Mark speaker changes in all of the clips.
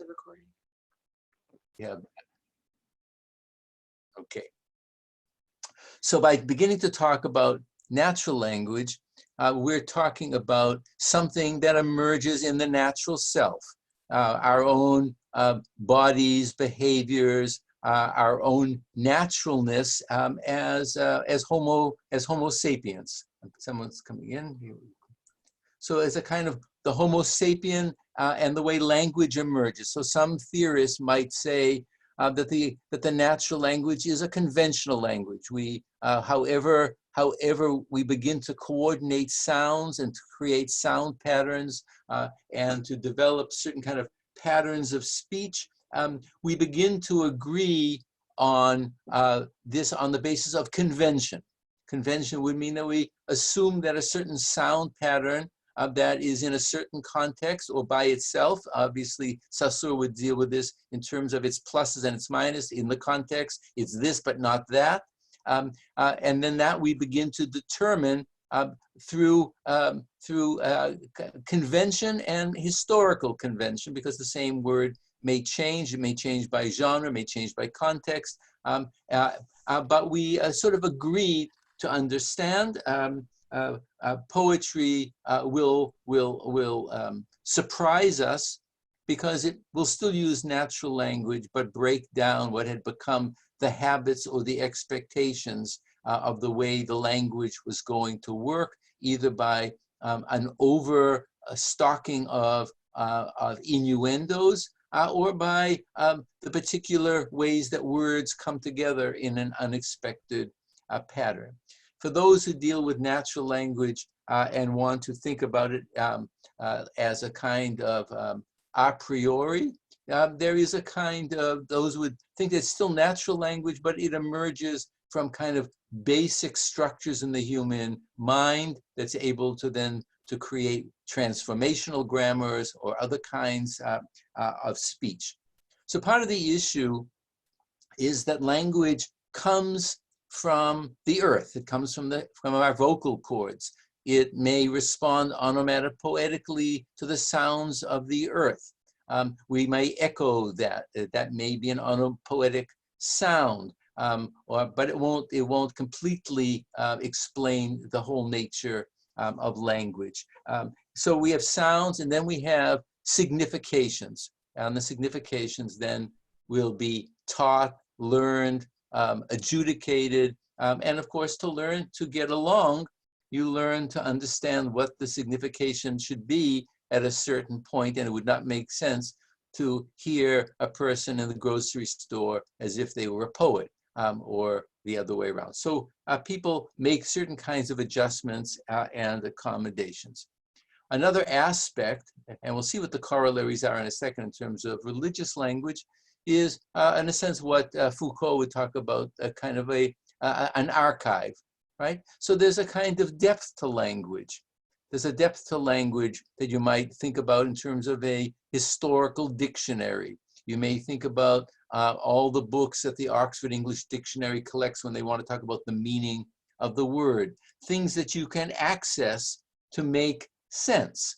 Speaker 1: the recording.
Speaker 2: Yeah. Okay. So by beginning to talk about natural language, we're talking about something that emerges in the natural self, our own bodies, behaviors, our own naturalness as Homo sapiens. Someone's coming in. So as a kind of the Homo sapien and the way language emerges. So some theorists might say that the natural language is a conventional language. We, however we begin to coordinate sounds and to create sound patterns and to develop certain kind of patterns of speech, we begin to agree on this on the basis of convention. Convention would mean that we assume that a certain sound pattern that is in a certain context or by itself. Obviously, Saussure would deal with this in terms of its pluses and its minuses. In the context, it's this but not that. And then that we begin to determine through convention and historical convention, because the same word may change. It may change by genre, may change by context. But we sort of agreed to understand. Poetry will surprise us because it will still use natural language, but break down what had become the habits or the expectations of the way the language was going to work, either by an overstocking of innuendos or by the particular ways that words come together in an unexpected pattern. For those who deal with natural language and want to think about it as a kind of a priori, there is a kind of, those would think it's still natural language, but it emerges from kind of basic structures in the human mind that's able to then to create transformational grammars or other kinds of speech. So part of the issue is that language comes from the earth. It comes from our vocal cords. It may respond onomatopoetically to the sounds of the earth. We may echo that. That may be an onopoetic sound, but it won't completely explain the whole nature of language. So we have sounds, and then we have significations, and the significations then will be taught, learned, adjudicated, and of course, to learn to get along, you learn to understand what the signification should be at a certain point, and it would not make sense to hear a person in the grocery store as if they were a poet, or the other way around. So people make certain kinds of adjustments and accommodations. Another aspect, and we'll see what the corollaries are in a second in terms of religious language, is in a sense what Foucault would talk about, a kind of an archive, right? So there's a kind of depth to language. There's a depth to language that you might think about in terms of a historical dictionary. You may think about all the books that the Oxford English Dictionary collects when they want to talk about the meaning of the word, things that you can access to make sense.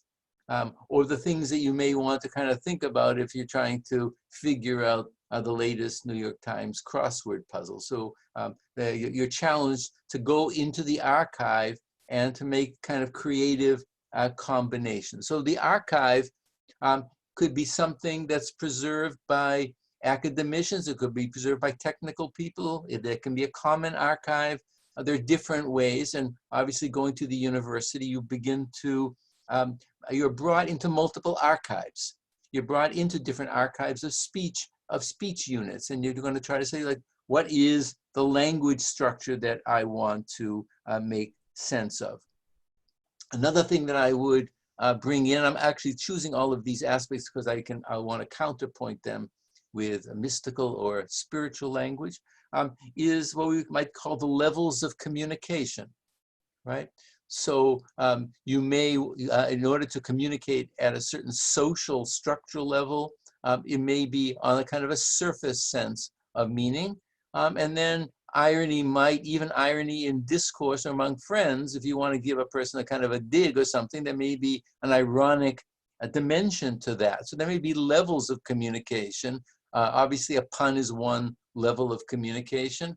Speaker 2: Or the things that you may want to kind of think about if you're trying to figure out the latest New York Times crossword puzzle. So you're challenged to go into the archive and to make kind of creative combinations. So the archive could be something that's preserved by academicians. It could be preserved by technical people. There can be a common archive. There are different ways, and obviously going to the university, you begin to you're brought into multiple archives. You're brought into different archives of speech units, and you're going to try to say, like, what is the language structure that I want to make sense of? Another thing that I would bring in, I'm actually choosing all of these aspects because I want to counterpoint them with a mystical or spiritual language, is what we might call the levels of communication, right? So you may, in order to communicate at a certain social structural level, it may be on a kind of a surface sense of meaning. And then irony might, even irony in discourse or among friends, if you want to give a person a kind of a dig or something, there may be an ironic a dimension to that. So there may be levels of communication. Obviously, a pun is one level of communication.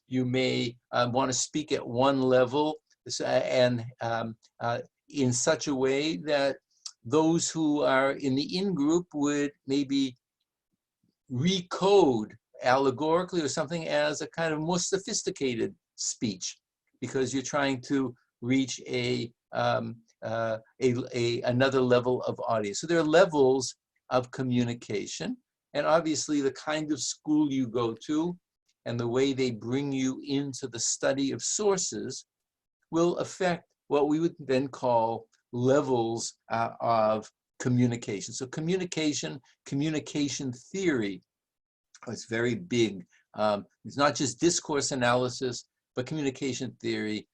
Speaker 2: You may want to speak at one level and in such a way that those who are in the in-group would maybe recode allegorically or something as a kind of more sophisticated speech, because you're trying to reach another level of audience. So there are levels of communication, and obviously the kind of school you go to and the way they bring you into the study of sources will affect what we would then call levels of communication. So communication theory is very big. It's not just discourse analysis, but communication theory.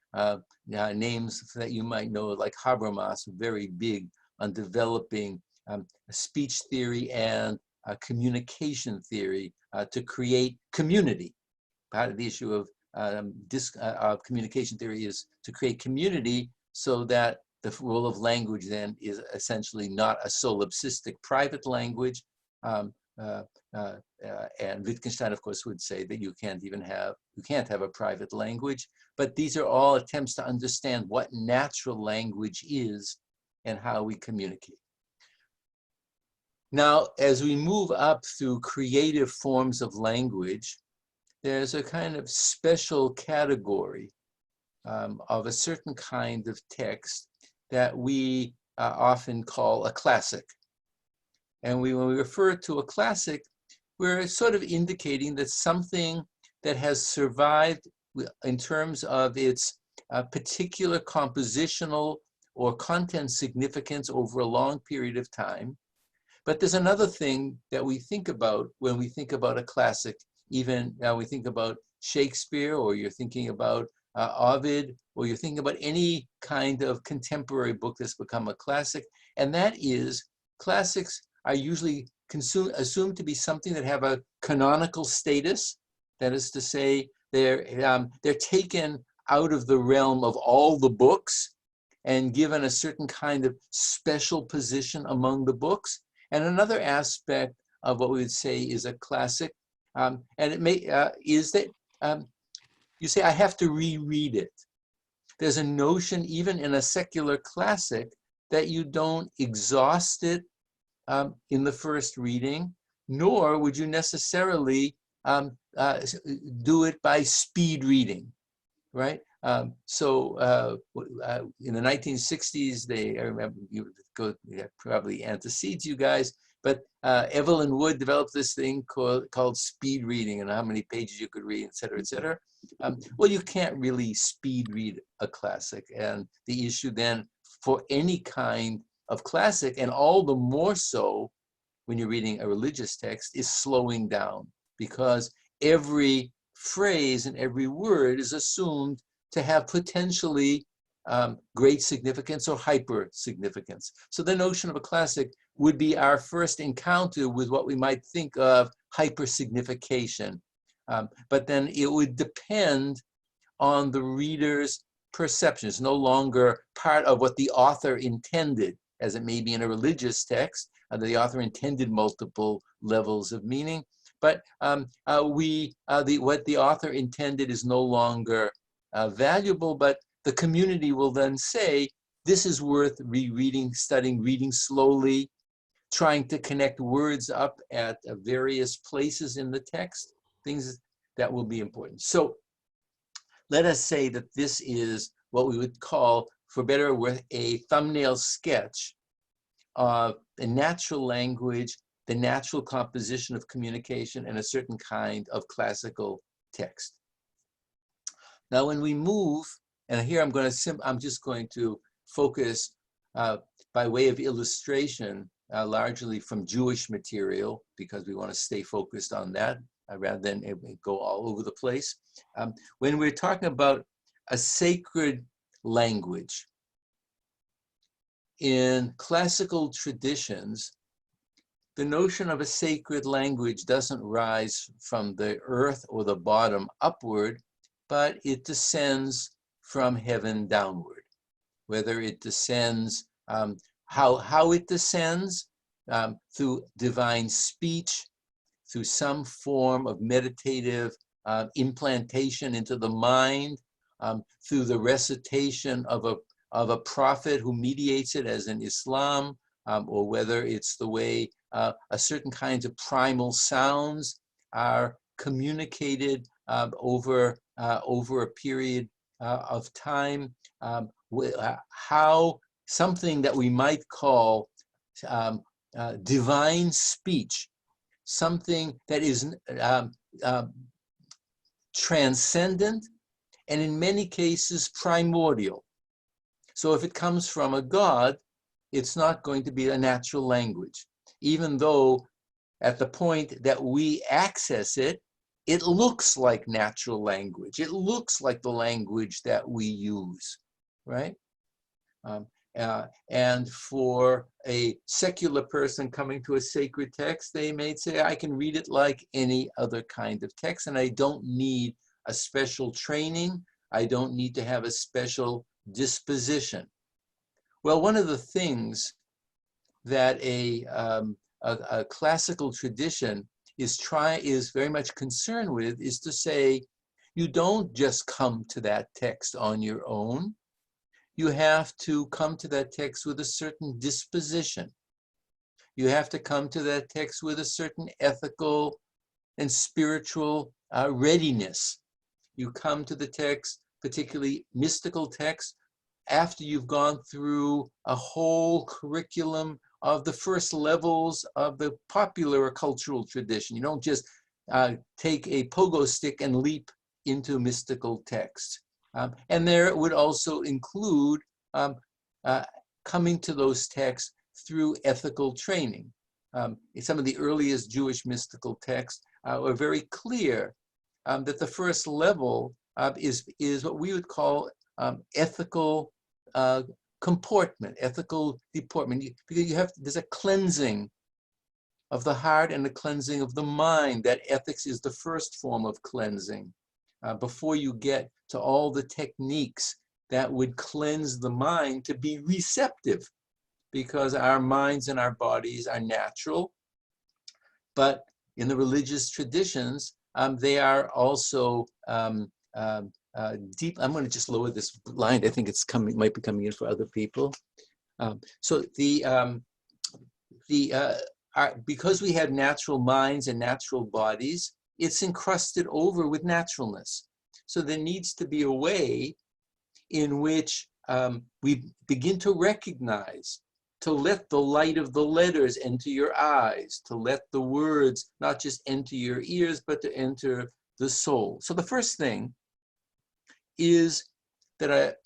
Speaker 2: Names that you might know, like Habermas, very big on developing speech theory and communication theory to create community. Part of the issue of communication theory is to create community so that the role of language then is essentially not a solipsistic private language. And Wittgenstein, of course, would say that you can't have a private language. But these are all attempts to understand what natural language is and how we communicate. Now, as we move up through creative forms of language, there's a kind of special category of a certain kind of text that we often call a classic. And when we refer to a classic, we're sort of indicating that something that has survived in terms of its particular compositional or content significance over a long period of time. But there's another thing that we think about when we think about a classic. Even now we think about Shakespeare, or you're thinking about Ovid, or you're thinking about any kind of contemporary book that's become a classic. And that is, classics are usually assumed to be something that have a canonical status. That is to say, they're taken out of the realm of all the books and given a certain kind of special position among the books. And another aspect of what we would say is a classic, and it may is that you say, I have to reread it. There's a notion, even in a secular classic, that you don't exhaust it in the first reading, nor would you necessarily do it by speed reading, right? So in the 1960s, I remember probably antecedes you guys, but Evelyn Wood developed this thing called speed reading, and how many pages you could read, et cetera, et cetera. Well, you can't really speed read a classic. And the issue then for any kind of classic, and all the more so when you're reading a religious text, is slowing down, because every phrase and every word is assumed to have potentially great significance or hyper significance. So the notion of a classic would be our first encounter with what we might think of hyper signification. But then it would depend on the reader's perception. It's no longer part of what the author intended, as it may be in a religious text. The author intended multiple levels of meaning, but what the author intended is no longer valuable, but the community will then say, this is worth rereading, studying, reading slowly, trying to connect words up at various places in the text, things that will be important. So let us say that this is what we would call, for better or worse, a thumbnail sketch of the natural language, the natural composition of communication, and a certain kind of classical text. Now, when we move, and here I'm just going to focus by way of illustration, largely from Jewish material, because we want to stay focused on that rather than go all over the place. When we're talking about a sacred language, in classical traditions, the notion of a sacred language doesn't rise from the earth or the bottom upward, but it descends from heaven downward. Whether it descends how it descends, through divine speech, through some form of meditative implantation into the mind, through the recitation of a prophet who mediates it, as in Islam, or whether it's the way a certain kinds of primal sounds are communicated over a period of time, how something that we might call divine speech, something that is transcendent and in many cases primordial. So if it comes from a God, it's not going to be a natural language, even though at the point that we access it, it looks like natural language. It looks like the language that we use, right? And for a secular person coming to a sacred text, they may say, I can read it like any other kind of text, and I don't need a special training. I don't need to have a special disposition. Well, one of the things that a classical tradition is very much concerned with is to say, you don't just come to that text on your own. You have to come to that text with a certain disposition. You have to come to that text with a certain ethical and spiritual readiness. You come to the text, particularly mystical text, after you've gone through a whole curriculum of the first levels of the popular cultural tradition. You don't just take a pogo stick and leap into mystical text. And there it would also include coming to those texts through ethical training. Some of the earliest Jewish mystical texts were very clear that the first level is what we would call ethical comportment, ethical deportment. Because there's a cleansing of the heart and a cleansing of the mind. That ethics is the first form of cleansing. Before you get to all the techniques that would cleanse the mind to be receptive, because our minds and our bodies are natural, but in the religious traditions, they are also deep. I'm going to just lower this blind. I think it's might be coming in for other people. Because we have natural minds and natural bodies, it's encrusted over with naturalness. So there needs to be a way in which we begin to recognize, to let the light of the letters enter your eyes, to let the words not just enter your ears, but to enter the soul. So the first thing is that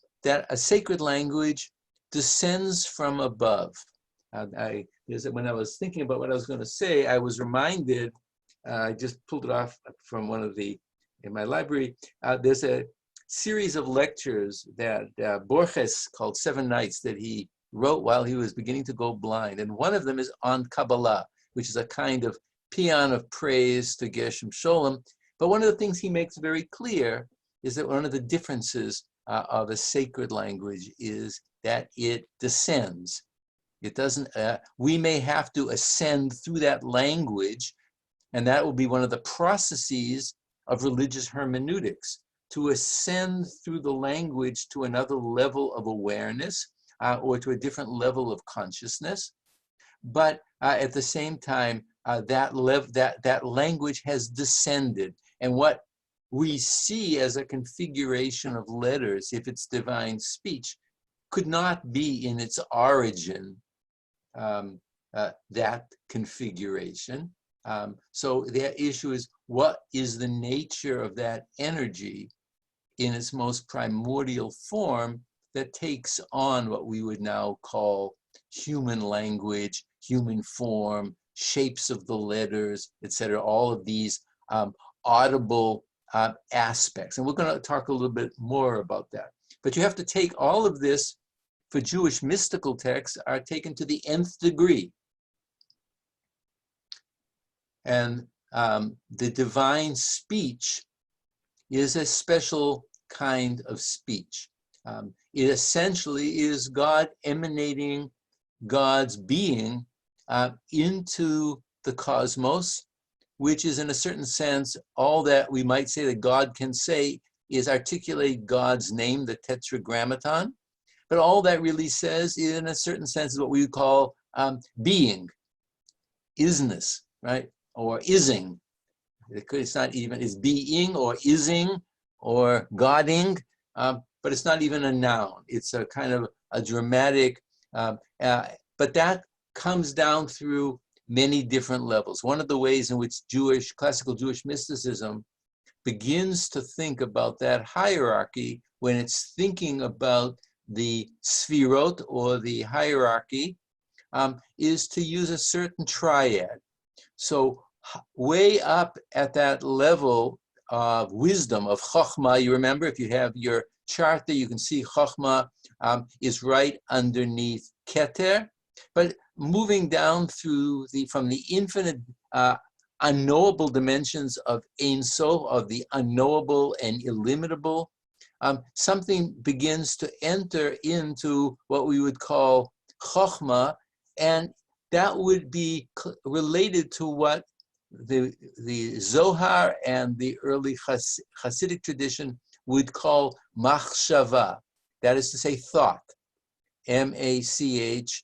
Speaker 2: a sacred language descends from above. When I was thinking about what I was going to say, I was reminded, I just pulled it off from in my library, there's a series of lectures that Borges called 7 Nights that he wrote while he was beginning to go blind. And one of them is on Kabbalah, which is a kind of paean of praise to Geshem Sholem. But one of the things he makes very clear is that one of the differences of a sacred language is that it descends. It doesn't, we may have to ascend through that language, and that will be one of the processes of religious hermeneutics, to ascend through the language to another level of awareness or to a different level of consciousness. But at the same time, that language has descended. And what we see as a configuration of letters, if it's divine speech, could not be in its origin that configuration. So the issue is, what is the nature of that energy in its most primordial form that takes on what we would now call human language, human form, shapes of the letters, etc., all of these audible aspects. And we're going to talk a little bit more about that. But you have to take all of this, for Jewish mystical texts, are taken to the nth degree. And the divine speech is a special kind of speech. It essentially is God emanating God's being into the cosmos, which is in a certain sense, all that we might say that God can say is articulate God's name, the tetragrammaton. But all that really says, in a certain sense, is what we would call being, isness, right? Or ising. It's not even, it's being or ising or godding, but it's not even a noun. It's a kind of a dramatic, but that comes down through many different levels. One of the ways in which classical Jewish mysticism begins to think about that hierarchy when it's thinking about the sfirot or the hierarchy is to use a certain triad. So way up at that level of wisdom, of chokhmah, you remember if you have your chart there, you can see chokhmah is right underneath keter, but moving down through from the infinite unknowable dimensions of Ein Sof, of the unknowable and illimitable, something begins to enter into what we would call chokhmah, and that would be related to what the Zohar and the early Hasidic tradition would call machshava, that is to say thought, M-A-C-H-S-H-A-V-A-H.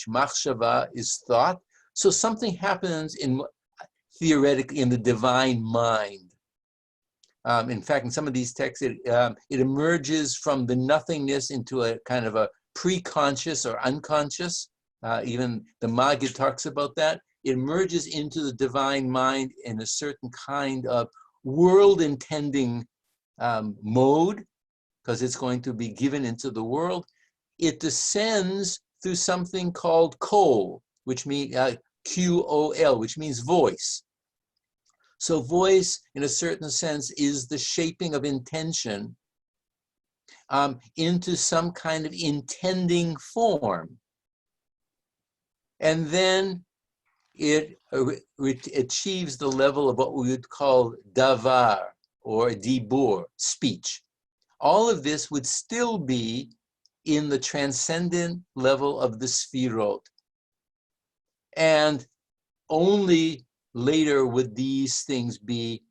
Speaker 2: Machshava is thought. So something happens theoretically in the divine mind. In fact, in some of these texts, it emerges from the nothingness into a kind of a pre-conscious or unconscious. Even the Maggid talks about that. It emerges into the divine mind in a certain kind of world-intending mode, because it's going to be given into the world. It descends through something called kol, which means Q-O-L, which means voice. So voice, in a certain sense, is the shaping of intention into some kind of intending form. And then it achieves the level of what we would call davar or dibur, speech. All of this would still be in the transcendent level of the sfirot. And only later would these things be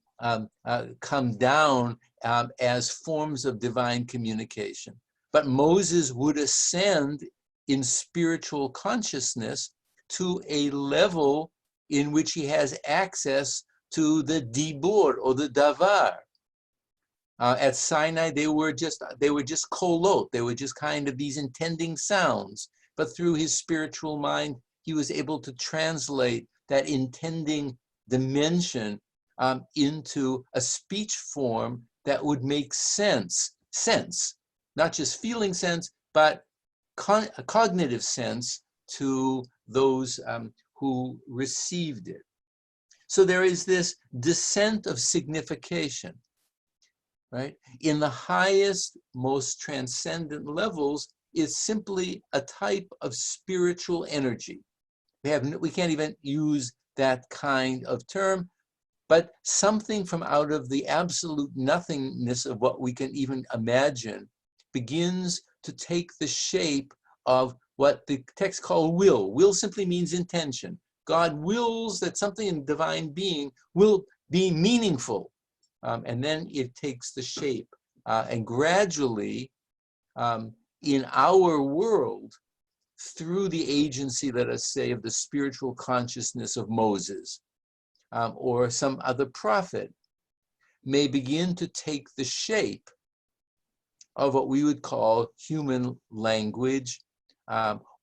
Speaker 2: come down as forms of divine communication. But Moses would ascend in spiritual consciousness to a level in which he has access to the dibur or the davar. At Sinai, they were just kolot. They were just kind of these intending sounds. But through his spiritual mind, he was able to translate that intending dimension into a speech form that would make sense, not just feeling sense, but a cognitive sense to those who received it. So there is this descent of signification, right? In the highest, most transcendent levels, is simply a type of spiritual energy. We can't even use that kind of term, but something from out of the absolute nothingness of what we can even imagine begins to take the shape of what the text call will. Will simply means intention. God wills that something in divine being will be meaningful. And then it takes the shape. And gradually, in our world, through the agency, let us say, of the spiritual consciousness of Moses or some other prophet, may begin to take the shape of what we would call human language,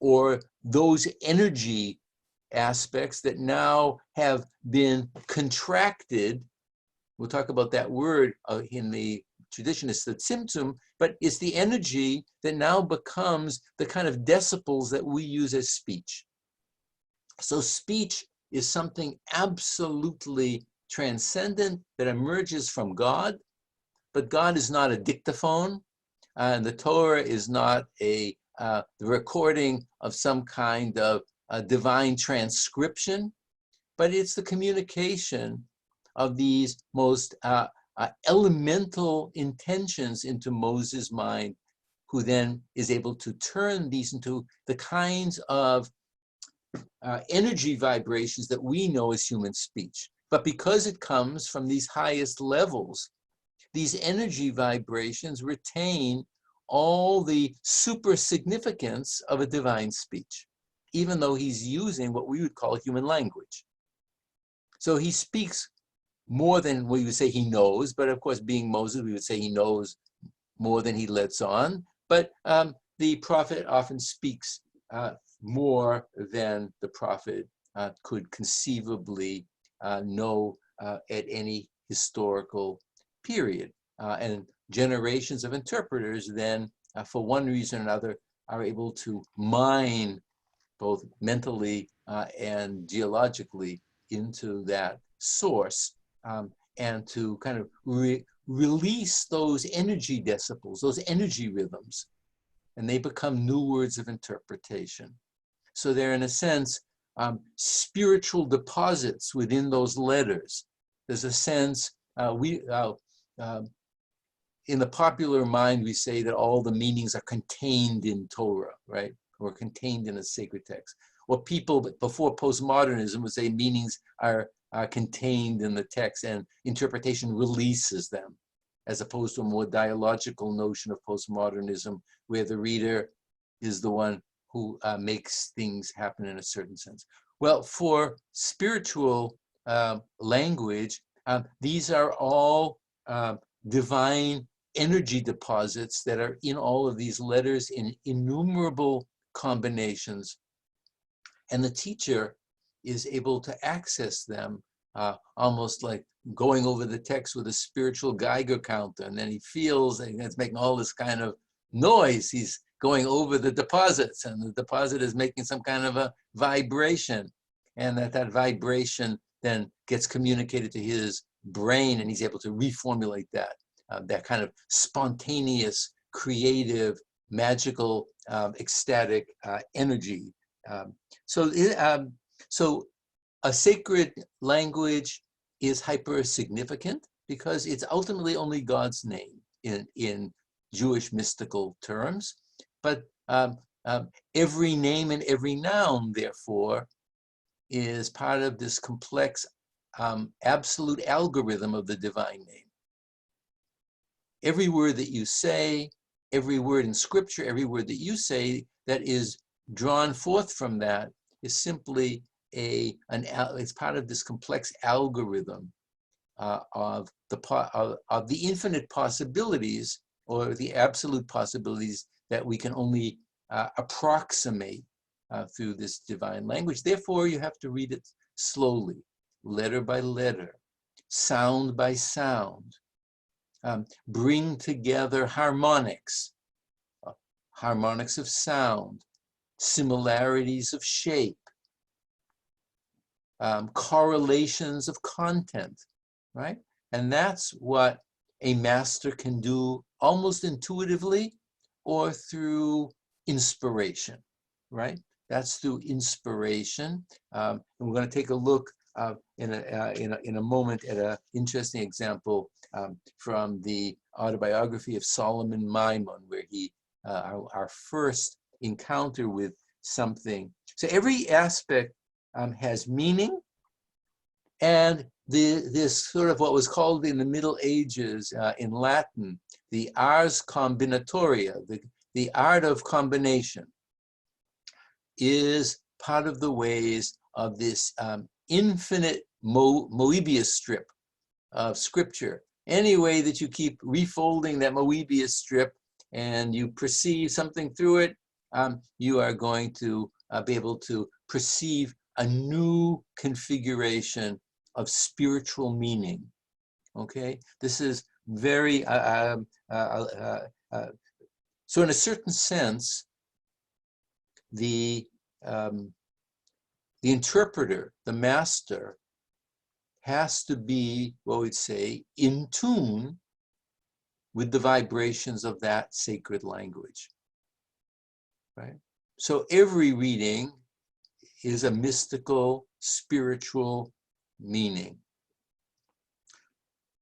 Speaker 2: or those energy aspects that now have been contracted. We'll talk about that word in the tradition, is the tzimtzum, but it's the energy that now becomes the kind of decibels that we use as speech. So speech is something absolutely transcendent that emerges from God, but God is not a dictaphone, and the Torah is not the recording of some kind of divine transcription, but it's the communication of these most elemental intentions into Moses' mind who then is able to turn these into the kinds of energy vibrations that we know as human speech. But because it comes from these highest levels, these energy vibrations retain all the super significance of a divine speech, even though he's using what we would call human language. So he speaks more than we would say he knows, but of course, being Moses, we would say he knows more than he lets on. But the prophet often speaks more than the prophet could conceivably know at any historical period. And generations of interpreters then, for one reason or another, are able to mine both mentally and geologically into that source and to kind of release those energy decibels, those energy rhythms, and they become new words of interpretation. So they're, in a sense, spiritual deposits within those letters. There's a sense, in the popular mind, we say that all the meanings are contained in Torah, right? Or contained in a sacred text. Or people before postmodernism would say meanings are contained in the text and interpretation releases them, as opposed to a more dialogical notion of postmodernism where the reader is the one who makes things happen in a certain sense. Well, for spiritual language, these are all divine energy deposits that are in all of these letters in innumerable combinations. And the teacher is able to access them almost like going over the text with a spiritual Geiger counter. And then he feels and it's making all this kind of noise. He's going over the deposits and the deposit is making some kind of a vibration. And that vibration then gets communicated to his brain and he's able to reformulate that kind of spontaneous, creative, magical, ecstatic energy. So a sacred language is hyper significant because it's ultimately only God's name in Jewish mystical terms. But every name and every noun, therefore, is part of this complex absolute algorithm of the divine name. Every word that you say, every word in scripture, every word that you say that is drawn forth from that is simply it's part of this complex algorithm of the infinite possibilities or the absolute possibilities that we can only approximate through this divine language. Therefore, you have to read it slowly, letter by letter, sound by sound. Bring together harmonics, harmonics of sound, similarities of shape, correlations of content, right? And that's what a master can do almost intuitively or through inspiration, right? That's through inspiration. And we're going to take a look in a moment at an interesting example from the autobiography of Solomon Maimon, where he our first encounter with something. So every aspect has meaning, and this sort of what was called in the Middle Ages in Latin, the ars combinatoria, the art of combination, is part of the ways of this infinite Moebius strip of scripture. Any way that you keep refolding that Moebius strip and you perceive something through it, you are going to be able to perceive a new configuration of spiritual meaning. Okay, this is very so in a certain sense, the interpreter, the master, has to be, what we'd say, in tune with the vibrations of that sacred language, right? So every reading is a mystical, spiritual meaning,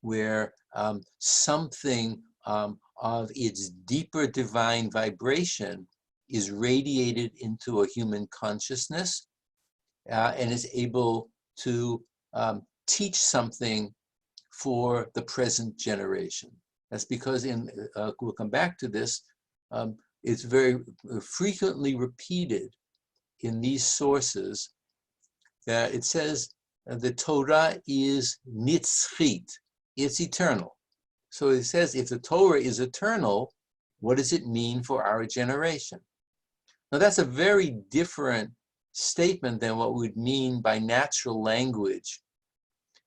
Speaker 2: where something of its deeper divine vibration is radiated into a human consciousness and is able to teach something for the present generation. That's because we'll come back to this, it's very frequently repeated in these sources that it says the Torah is nitzchit, it's eternal. So it says if the Torah is eternal, what does it mean for our generation? Now that's a very different statement than what we would mean by natural language.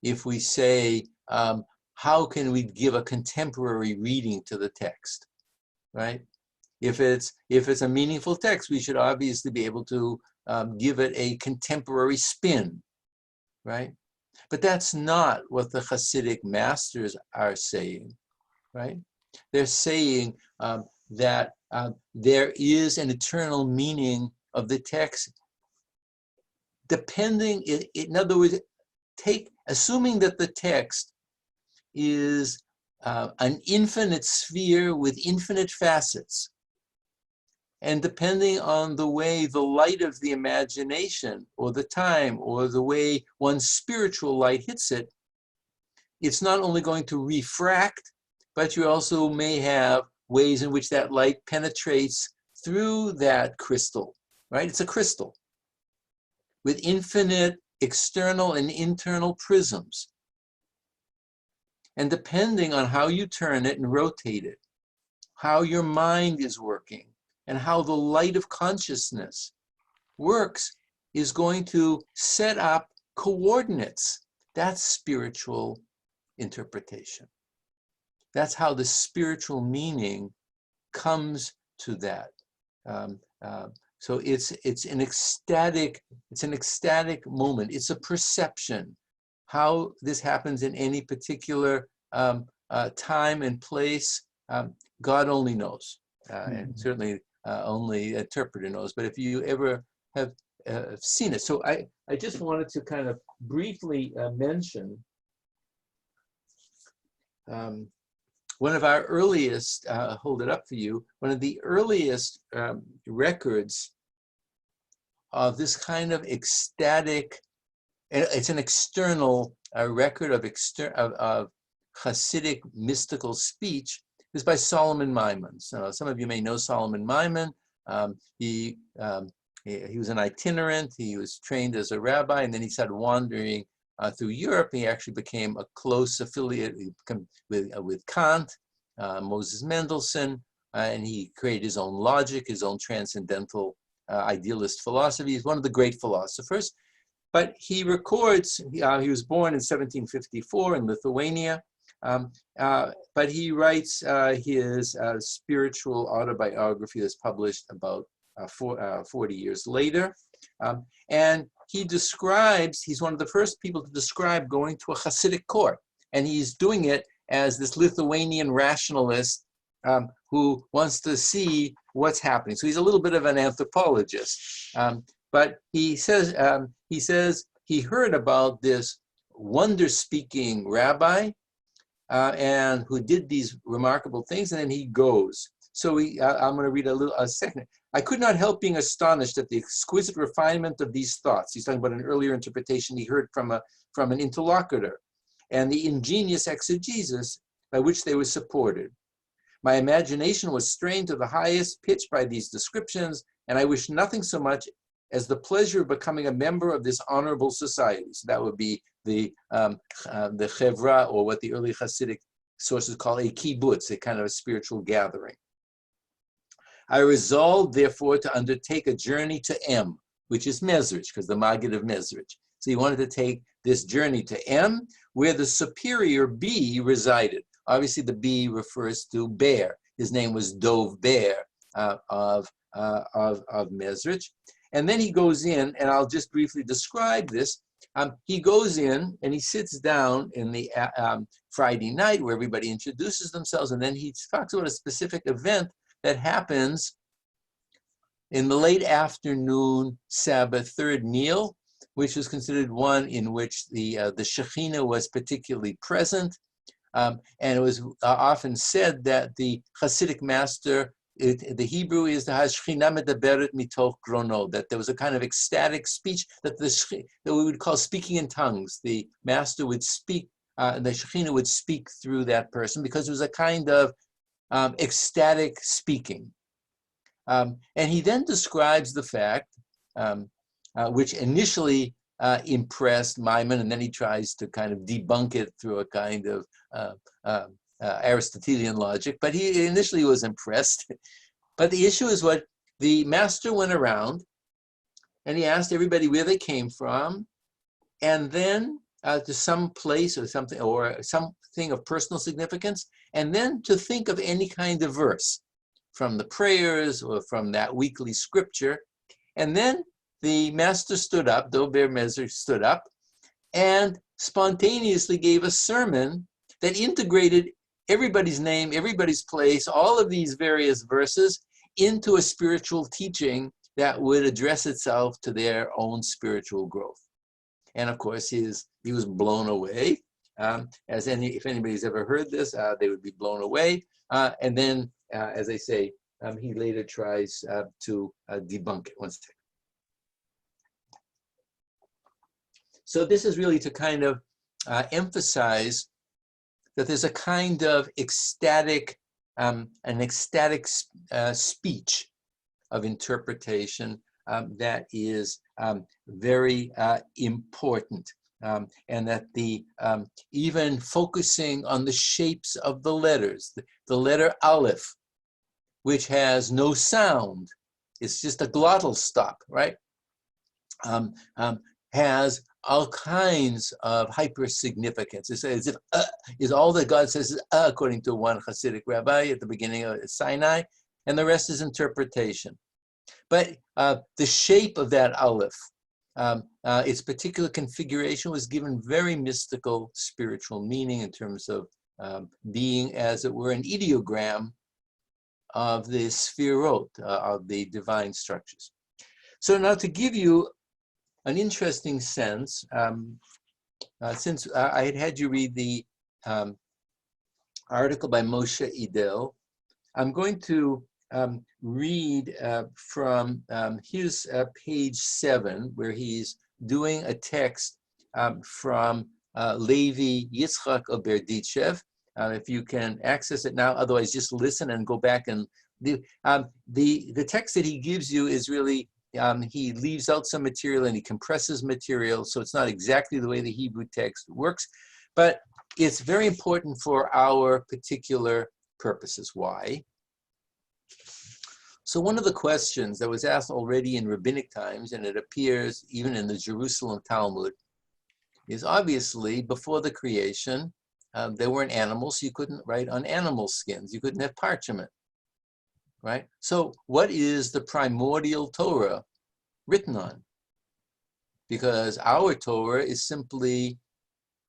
Speaker 2: If we say, how can we give a contemporary reading to the text, right? If it's a meaningful text, we should obviously be able to give it a contemporary spin, right? But that's not what the Hasidic masters are saying, right? They're saying that there is an eternal meaning of the text, depending, in other words, assuming that the text is an infinite sphere with infinite facets, and depending on the way the light of the imagination or the time or the way one's spiritual light hits it, it's not only going to refract, but you also may have ways in which that light penetrates through that crystal, right? It's a crystal with infinite external and internal prisms. And depending on how you turn it and rotate it, how your mind is working, and how the light of consciousness works is going to set up coordinates. That's spiritual interpretation. That's how the spiritual meaning comes to that. So it's an ecstatic moment. It's a perception. How this happens in any particular time and place, God only knows, and certainly only the interpreter knows. But if you ever have seen it, so I just wanted to kind of briefly mention one of our earliest, hold it up for you, one of the earliest records of this kind of ecstatic, it's an external record of Hasidic mystical speech, is by Solomon Maimon. So some of you may know Solomon Maimon. He was an itinerant. He was trained as a rabbi, and then he started wandering through Europe. He actually became a close affiliate with Kant, Moses Mendelssohn, and he created his own logic, his own transcendental idealist philosophy. He's one of the great philosophers. But he records, he was born in 1754 in Lithuania, but he writes his spiritual autobiography that's published about 40 years later. And he describes, he's one of the first people to describe going to a Hasidic court. And he's doing it as this Lithuanian rationalist who wants to see what's happening. So he's a little bit of an anthropologist. But he says he heard about this wonder-speaking rabbi and who did these remarkable things, and then he goes. So I'm going to read a second. I could not help being astonished at the exquisite refinement of these thoughts. He's talking about an earlier interpretation he heard from an interlocutor, and the ingenious exegesis by which they were supported. My imagination was strained to the highest pitch by these descriptions, and I wished nothing so much as the pleasure of becoming a member of this honorable society. So that would be the chevra, or what the early Hasidic sources call a kibbutz, a kind of a spiritual gathering. I resolved, therefore, to undertake a journey to M, which is Mezrich, because the Maggid of Mezrich. So he wanted to take this journey to M, where the superior B resided. Obviously, the B refers to Bear. His name was Dov Bear of Mezrich. And then he goes in, and I'll just briefly describe this. He goes in and he sits down in the Friday night where everybody introduces themselves, and then he talks about a specific event that happens in the late afternoon Sabbath third meal, which was considered one in which the Shekhinah was particularly present. And it was often said that the Hasidic master, the Hebrew is the Hashchina medaberet mitoch grono, that there was a kind of ecstatic speech that we would call speaking in tongues. The master would speak, the Shekhinah would speak through that person because it was a kind of ecstatic speaking. And he then describes the fact, which initially impressed Maimon, and then he tries to kind of debunk it through a kind of Aristotelian logic, but he initially was impressed. But the issue is what the master went around and he asked everybody where they came from, and then to some place or something, or something of personal significance, and then to think of any kind of verse from the prayers or from that weekly scripture. And then the master stood up, Dober Mezer stood up, and spontaneously gave a sermon that integrated everybody's name, everybody's place, all of these various verses into a spiritual teaching that would address itself to their own spiritual growth. And of course, he was blown away. If anybody's ever heard this, they would be blown away. And then, as I say, he later tries to debunk it. One second. So this is really to kind of emphasize that there's a kind of ecstatic, speech of interpretation that is very important, and that the even focusing on the shapes of the letters, the letter Aleph, which has no sound, it's just a glottal stop, right? Has all kinds of hyper significance. It's as if is all that God says is according to one Hasidic rabbi at the beginning of Sinai, and the rest is interpretation. But the shape of that Aleph, its particular configuration was given very mystical spiritual meaning in terms of being, as it were, an ideogram of the Sfirot, of the divine structures. So now to give you an interesting sense, since I had you read the article by Moshe Idel, I'm going to read from his page 7, where he's doing a text from Levi Yitzchak of Berdichev. If you can access it now, otherwise just listen and go back. And the text that he gives you is really, he leaves out some material and he compresses material, so it's not exactly the way the Hebrew text works, but it's very important for our particular purposes. Why? So one of the questions that was asked already in rabbinic times, and it appears even in the Jerusalem Talmud, is obviously before the creation, there weren't animals, so you couldn't write on animal skins, you couldn't have parchment, right? So what is the primordial Torah written on? Because our Torah is simply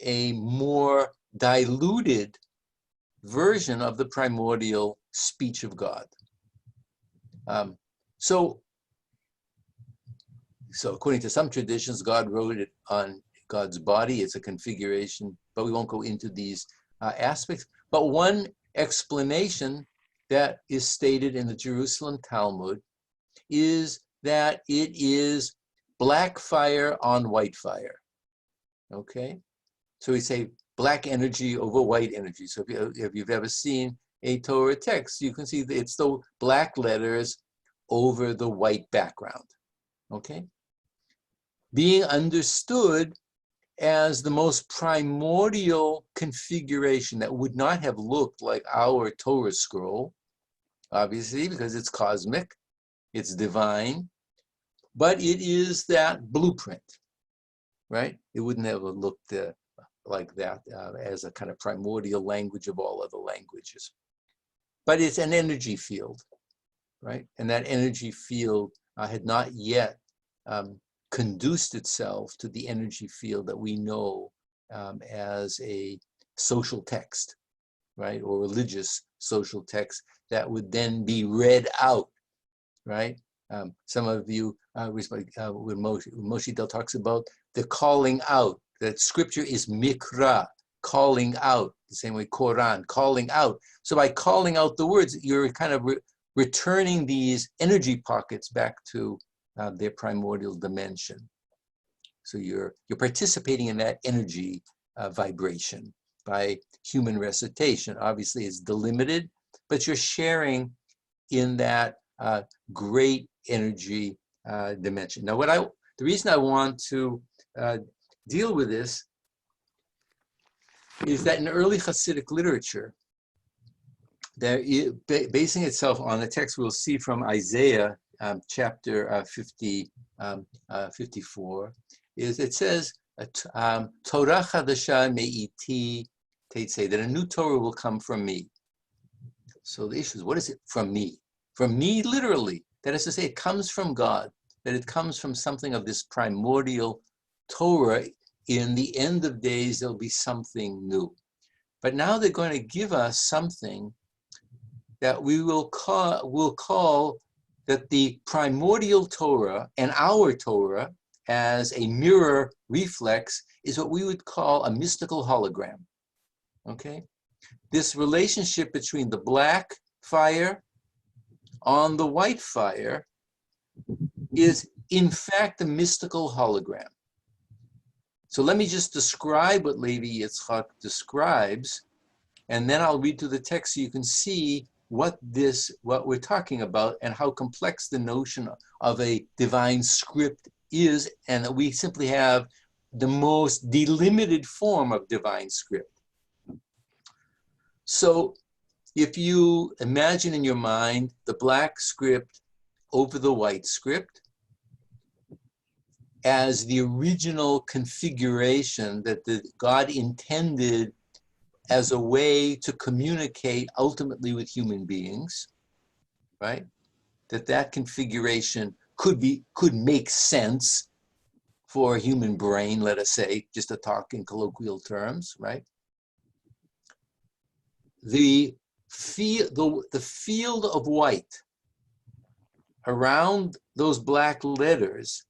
Speaker 2: a more diluted version of the primordial speech of God. So according to some traditions, God wrote it on God's body. It's a configuration, but we won't go into these aspects. But one explanation that is stated in the Jerusalem Talmud is that it is black fire on white fire, okay? So we say black energy over white energy. So if you've ever seen a Torah text, you can see that it's the black letters over the white background, okay? Being understood as the most primordial configuration that would not have looked like our Torah scroll, obviously, because it's cosmic, it's divine, but it is that blueprint, right? It wouldn't have looked like that as a kind of primordial language of all other languages. But it's an energy field, right? And that energy field had not yet conduced itself to the energy field that we know as a social text, right? Or religious social text that would then be read out, right? Some of you, when Moshe Idel talks about the calling out, that scripture is mikra, calling out, the same way Quran, calling out. So by calling out the words, you're kind of returning these energy pockets back to their primordial dimension. So you're participating in that energy vibration by human recitation. Obviously, it's delimited, but you're sharing in that great energy dimension. Now, the reason I want to deal with this is that in early Hasidic literature, basing itself on a text we'll see from Isaiah chapter 54, is it says, Torah chadasha me'iti teitzei, that a new Torah will come from me. So the issue is, what is it from me? From me, literally. That is to say, it comes from God, that it comes from something of this primordial Torah. In the end of days, there'll be something new. But now they're going to give us something that we will call that the primordial Torah and our Torah as a mirror reflex is what we would call a mystical hologram. Okay? This relationship between the black fire on the white fire is in fact a mystical hologram. So let me just describe what Levi Yitzchak describes, and then I'll read through the text so you can see what we're talking about and how complex the notion of a divine script is, and that we simply have the most delimited form of divine script. So if you imagine in your mind the black script over the white script as the original configuration that God intended as a way to communicate ultimately with human beings, right? That configuration could make sense for a human brain, let us say, just to talk in colloquial terms, right? The field of white around those black letters,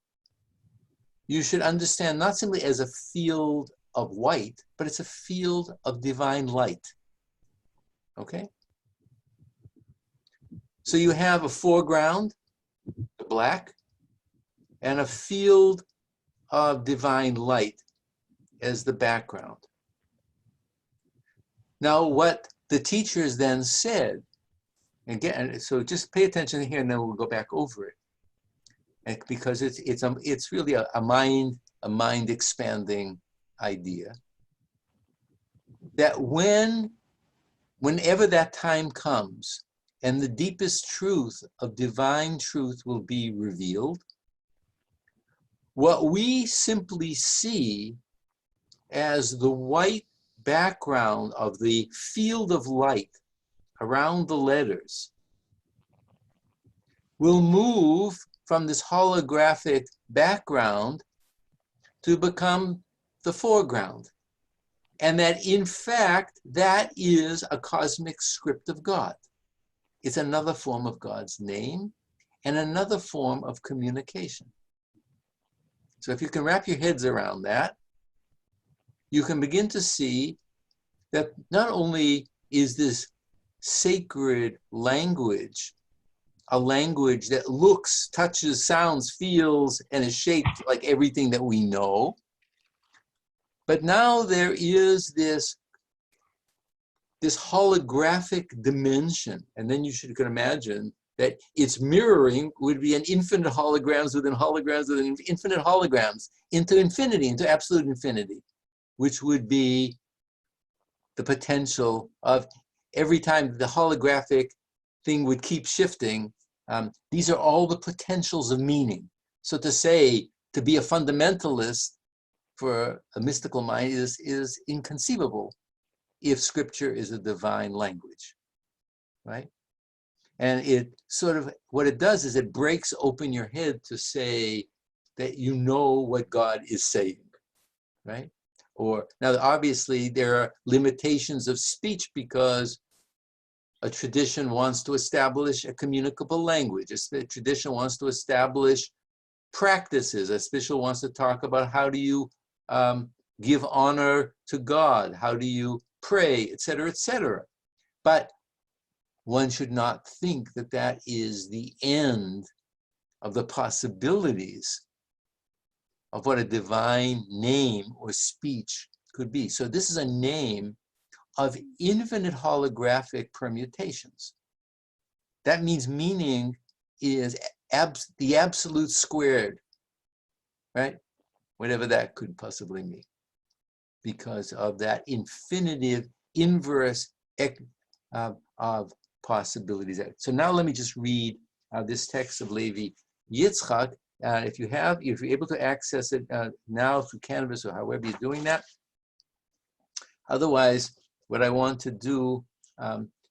Speaker 2: you should understand not simply as a field of white, but it's a field of divine light. Okay? So you have a foreground, the black, and a field of divine light as the background. Now, what the teachers then said, again, so just pay attention here, and then we'll go back over it, because it's really a mind expanding idea. That whenever that time comes, and the deepest truth of divine truth will be revealed, what we simply see as the white background of the field of light around the letters will move from this holographic background to become the foreground. And that in fact, that is a cosmic script of God. It's another form of God's name and another form of communication. So if you can wrap your heads around that, you can begin to see that not only is this sacred language a language that looks, touches, sounds, feels, and is shaped like everything that we know, but now there is this holographic dimension, and then you can imagine that its mirroring would be an infinite holograms within infinite holograms into infinity, into absolute infinity, which would be the potential of every time the holographic thing would keep shifting. These are all the potentials of meaning. So to say, to be a fundamentalist for a mystical mind is inconceivable if scripture is a divine language, right? And it sort of, what it does is it breaks open your head to say that you know what God is saying, right? Or, now obviously there are limitations of speech because a tradition wants to establish a communicable language. A tradition wants to establish practices. A tradition wants to talk about how do you give honor to God? How do you pray, etc., etc.? But one should not think that that is the end of the possibilities of what a divine name or speech could be. So this is a name of infinite holographic permutations. That means meaning is the absolute squared, right? Whatever that could possibly mean, because of that infinitive inverse of possibilities. So now let me just read this text of Levi Yitzchak. If you're able to access it now through Canvas or however you're doing that. Otherwise, what I want to do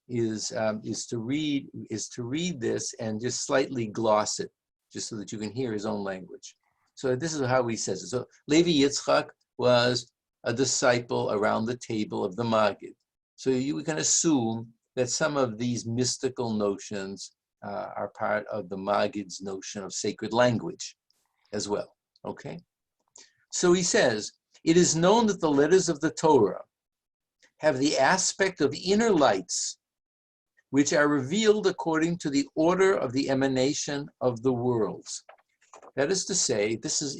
Speaker 2: is to read this and just slightly gloss it, just so that you can hear his own language. So this is how he says it. So Levi Yitzchak was a disciple around the table of the Maggid. So we can assume that some of these mystical notions are part of the Maggid's notion of sacred language as well, okay? So he says, it is known that the letters of the Torah have the aspect of inner lights, which are revealed according to the order of the emanation of the worlds. That is to say, this is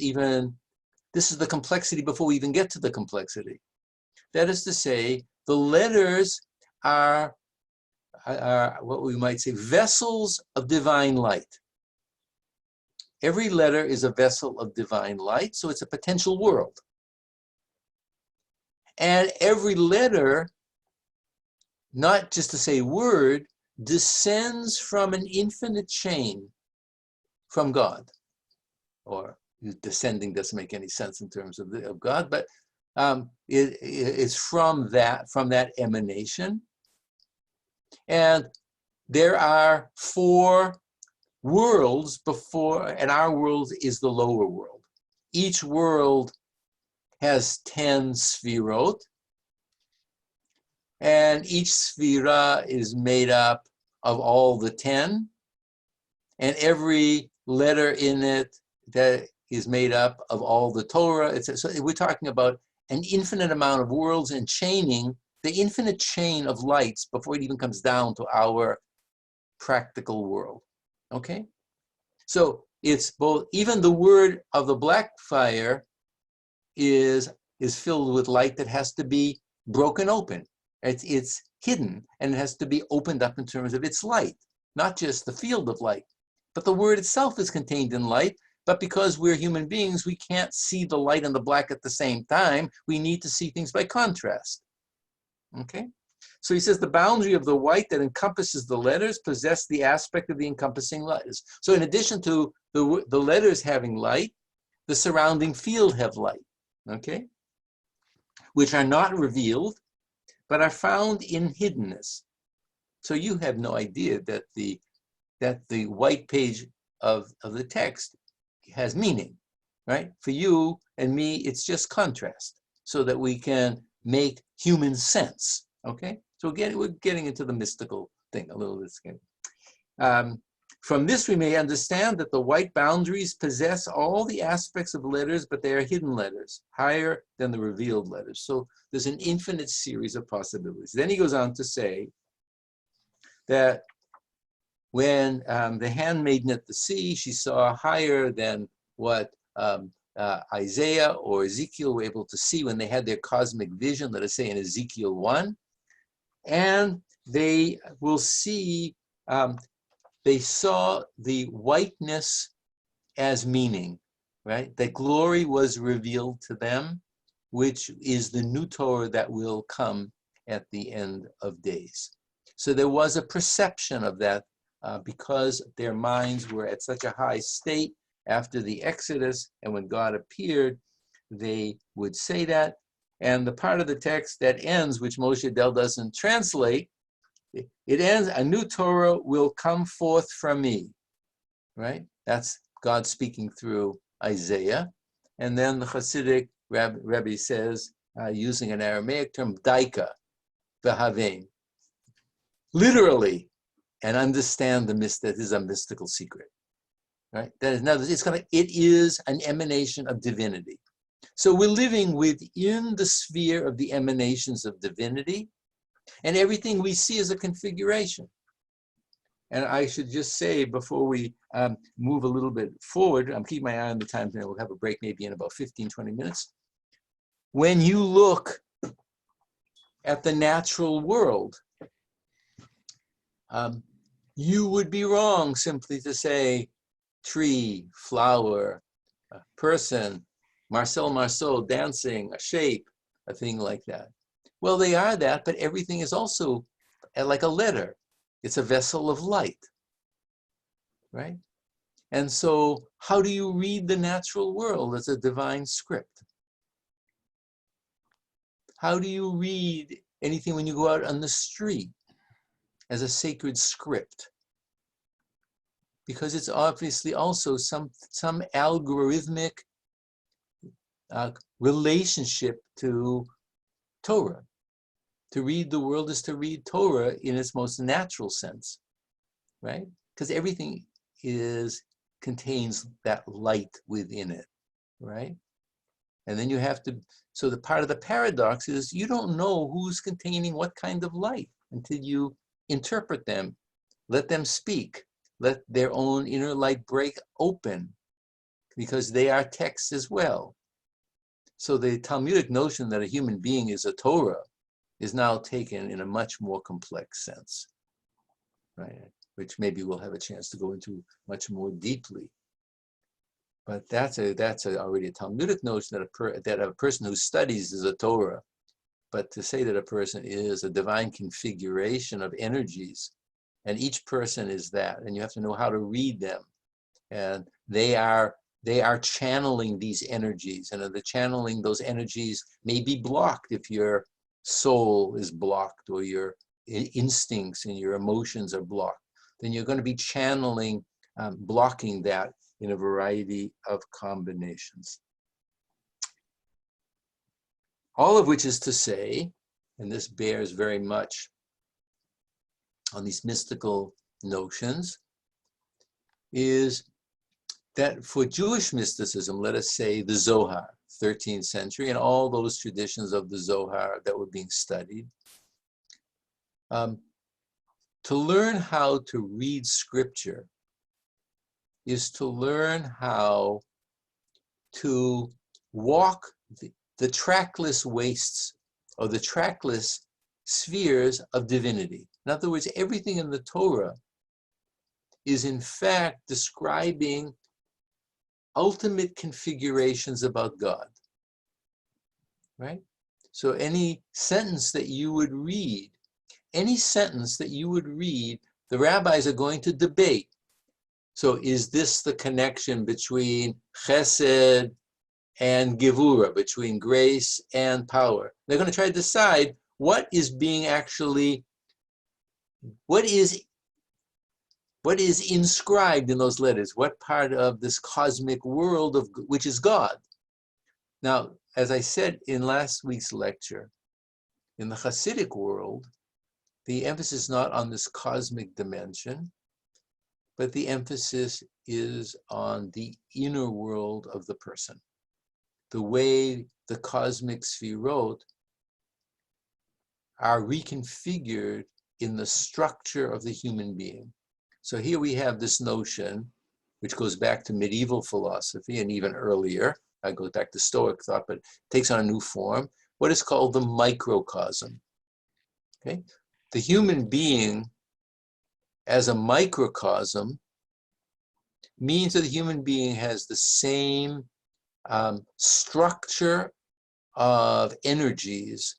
Speaker 2: the complexity before we even get to the complexity. That is to say, the letters are what we might say vessels of divine light. Every letter is a vessel of divine light, so it's a potential world. And every letter, not just to say word, descends from an infinite chain from God. Or descending doesn't make any sense in terms of God, but it's from that emanation. And there are 4 worlds before, and our world is the lower world. Each world has 10 sfirot, and each sfira is made up of all the 10, and every letter in it that is made up of all the Torah. So we're talking about an infinite amount of worlds and chaining, the infinite chain of lights before it even comes down to our practical world, okay? So it's both, even the word of the black fire is filled with light that has to be broken open. It's hidden, and it has to be opened up in terms of its light, not just the field of light, but the word itself is contained in light. But because we're human beings, we can't see the light and the black at the same time. We need to see things by contrast. Okay? So he says the boundary of the white that encompasses the letters possess the aspect of the encompassing letters. So in addition to the letters having light, the surrounding field have light, okay? Which are not revealed, but are found in hiddenness. So you have no idea that the white page of the text has meaning, right? For you and me, it's just contrast so that we can make human sense, okay? So we're getting into the mystical thing a little bit. From this, we may understand that the white boundaries possess all the aspects of letters, but they are hidden letters, higher than the revealed letters. So there's an infinite series of possibilities. Then he goes on to say that when the handmaiden at the sea, she saw higher than what Isaiah or Ezekiel were able to see when they had their cosmic vision, let us say in Ezekiel 1. And they will see, they saw the whiteness as meaning, right? That glory was revealed to them, which is the new Torah that will come at the end of days. So there was a perception of that because their minds were at such a high state after the Exodus, and when God appeared, they would say that. And the part of the text that ends, which Moshe Idel doesn't translate, it ends, a new Torah will come forth from me, right? That's God speaking through Isaiah. And then the Hasidic Rebbe says, using an Aramaic term, daika, v'havein. Literally, and understand that this is a mystical secret, right? That is, it is an emanation of divinity. So we're living within the sphere of the emanations of divinity, and everything we see is a configuration. And I should just say, before we move a little bit forward, I'm keeping my eye on the time, and we'll have a break maybe in about 15, 20 minutes. When you look at the natural world, you would be wrong simply to say tree, flower, person, Marcel Marceau dancing, a shape, a thing like that. Well, they are that, but everything is also like a letter. It's a vessel of light, right? And so how do you read the natural world as a divine script? How do you read anything when you go out on the street as a sacred script? Because it's obviously also some algorithmic relationship to Torah. To read the world is to read Torah in its most natural sense, right? Because everything contains that light within it, right? And then you have to, so the part of the paradox is you don't know who's containing what kind of light until you interpret them, let them speak, let their own inner light break open, because they are texts as well. So the Talmudic notion that a human being is a Torah is now taken in a much more complex sense, right? Which maybe we'll have a chance to go into much more deeply. But that's already a Talmudic notion that a person who studies is a Torah. But to say that a person is a divine configuration of energies, and each person is that, and you have to know how to read them, and they are channeling these energies, and the channeling those energies may be blocked if your soul is blocked or your instincts and your emotions are blocked. Then you're going to be channeling, blocking that in a variety of combinations. All of which is to say, and this bears very much on these mystical notions, is that for Jewish mysticism, let us say the Zohar, 13th century, and all those traditions of the Zohar that were being studied, to learn how to read scripture is to learn how to walk the trackless wastes or the trackless spheres of divinity. In other words, everything in the Torah is in fact describing ultimate configurations about God, right? So any sentence that you would read, the rabbis are going to debate. So is this the connection between chesed and gevura, between grace and power? They're going to try to decide what is being actually, what is inscribed in those letters, what part of this cosmic world of which is God. Now, as I said in last week's lecture, in the Hasidic world, the emphasis is not on this cosmic dimension, but the emphasis is on the inner world of the person. The way the cosmic sefirot are reconfigured in the structure of the human being. So here we have this notion, which goes back to medieval philosophy and even earlier. It goes back to Stoic thought, but takes on a new form, what is called the microcosm. Okay? The human being as a microcosm means that the human being has the same structure of energies,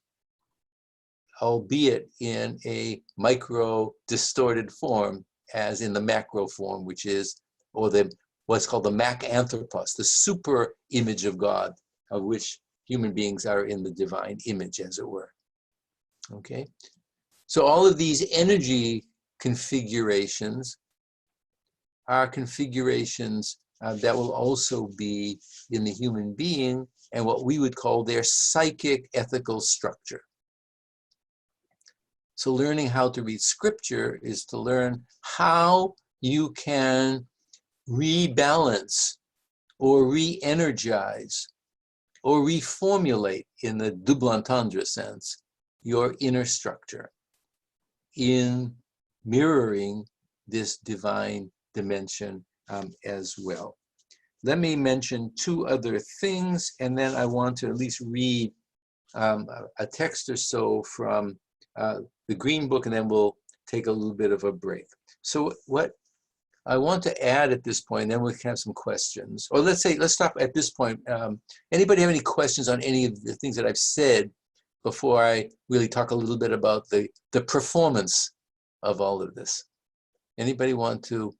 Speaker 2: albeit in a micro distorted form, as in the macro form, which is, or what's called the macanthropos, the super image of God, of which human beings are in the divine image, as it were. Okay? So all of these energy configurations are configurations that will also be in the human being and what we would call their psychic ethical structure. So learning how to read scripture is to learn how you can rebalance or re-energize or reformulate in the double entendre sense your inner structure in mirroring this divine dimension as well. Let me mention two other things, and then I want to at least read a text or so from the Green Book, and then we'll take a little bit of a break. So what I want to add at this point, then we can have some questions. Or let's stop at this point. Anybody have any questions on any of the things that I've said before I really talk a little bit about the performance of all of this? Anybody want to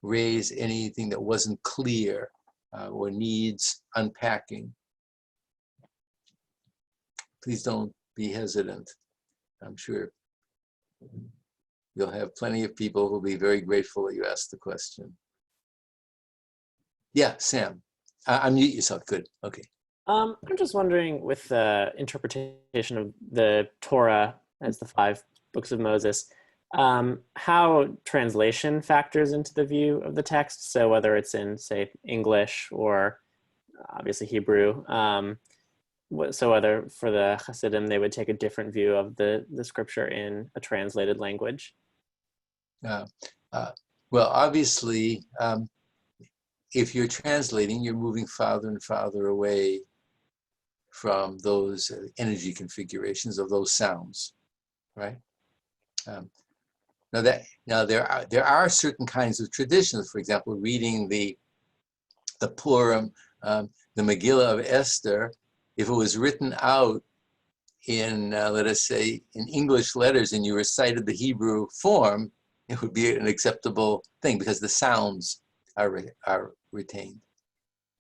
Speaker 2: raise anything that wasn't clear or needs unpacking? Please don't be hesitant. I'm sure you'll have plenty of people who will be very grateful that you asked the question. Yeah, Sam, unmute yourself. Good. Okay.
Speaker 1: I'm just wondering, with the interpretation of the Torah as the 5 books of Moses, how translation factors into the view of the text. So whether it's in, say, English or obviously Hebrew. So whether for the Hasidim, they would take a different view of the scripture in a translated language.
Speaker 2: Well, obviously, if you're translating, you're moving farther and farther away from those energy configurations of those sounds, right? Now there are certain kinds of traditions. For example, reading the Purim, the Megillah of Esther, if it was written out in, let us say, in English letters, and you recited the Hebrew form, it would be an acceptable thing because the sounds are retained,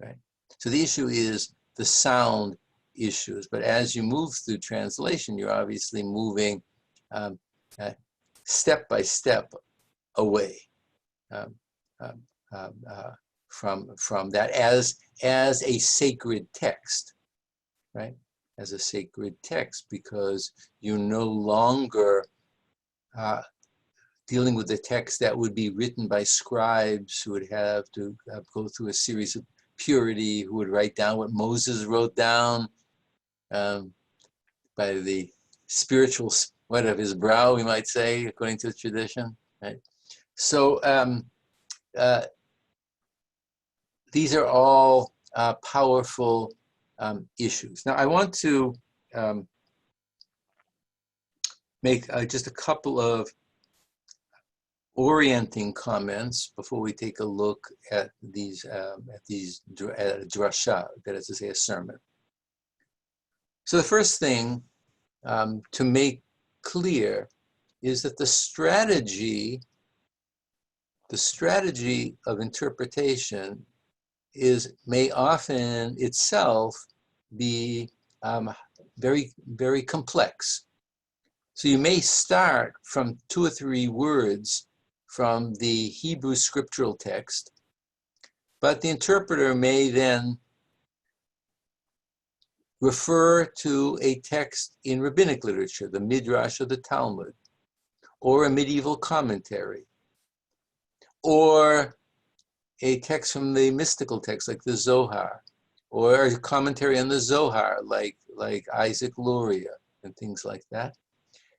Speaker 2: right? So the issue is the sound issues, but as you move through translation, you're obviously moving step by step away from that as a sacred text, right? As a sacred text, because you're no longer dealing with the text that would be written by scribes who would have to go through a series of purity, who would write down what Moses wrote down by the spiritual sweat of his brow, we might say, according to the tradition, right? So these are all powerful issues. Now, I want to make just a couple of orienting comments before we take a look at these drasha, that is to say, a sermon. So the first thing to make clear is that the strategy of interpretation may often itself be very, very complex. So you may start from 2 or 3 words from the Hebrew scriptural text, but the interpreter may then refer to a text in rabbinic literature, the Midrash or the Talmud, or a medieval commentary, or a text from the mystical text like the Zohar, or a commentary on the Zohar like Isaac Luria and things like that.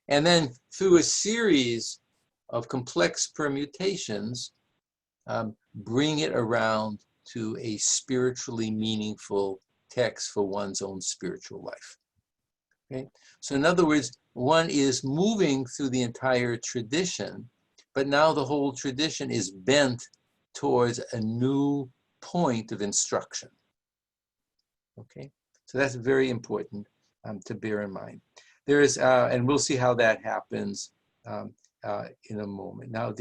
Speaker 2: And then through a series of complex permutations, bring it around to a spiritually meaningful text for one's own spiritual life. Okay? So in other words, one is moving through the entire tradition, but now the whole tradition is bent towards a new point of instruction. Okay? So that's very important to bear in mind. There is, and we'll see how that happens in a moment. Now,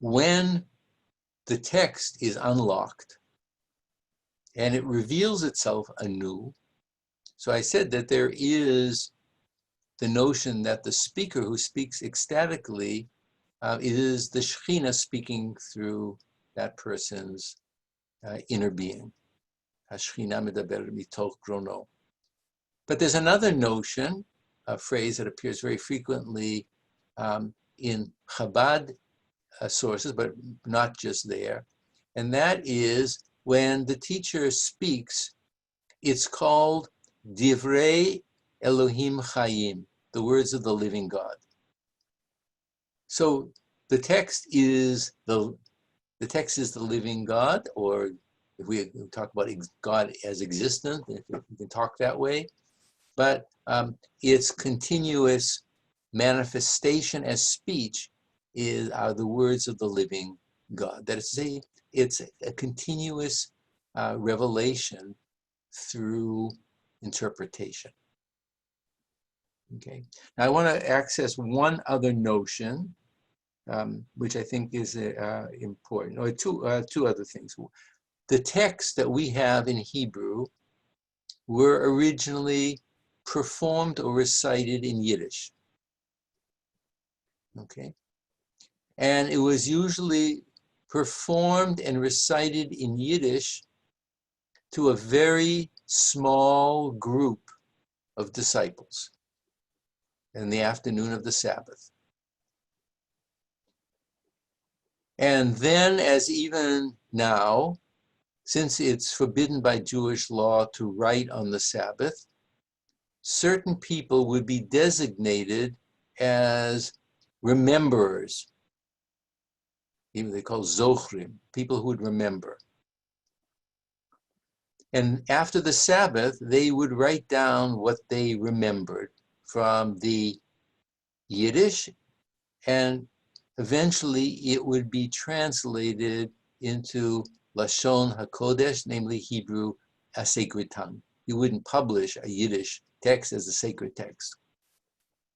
Speaker 2: when the text is unlocked and it reveals itself anew, so I said that there is the notion that the speaker who speaks ecstatically is the Shekhinah speaking through that person's inner being. HaShekhinah medaber mitoch grono. But there's another notion, a phrase that appears very frequently in Chabad sources, but not just there, and that is when the teacher speaks, it's called Divrei Elohim Chayim, the words of the living God. So the text is the living God, or if we talk about God as existent, if we can talk that way, but its continuous manifestation as speech are the words of the living God. That is to say, it's a continuous revelation through interpretation. Okay. Now I want to access one other notion, which I think is important, or two other things. The texts that we have in Hebrew were originally performed or recited in Yiddish. Okay. And it was usually performed and recited in Yiddish to a very small group of disciples in the afternoon of the Sabbath. And then, as even now, since it's forbidden by Jewish law to write on the Sabbath, certain people would be designated as rememberers. Even they call zochrim, people who would remember. And after the Sabbath, they would write down what they remembered from the Yiddish, and eventually it would be translated into Lashon HaKodesh, namely Hebrew, a sacred tongue. You wouldn't publish a Yiddish text as a sacred text.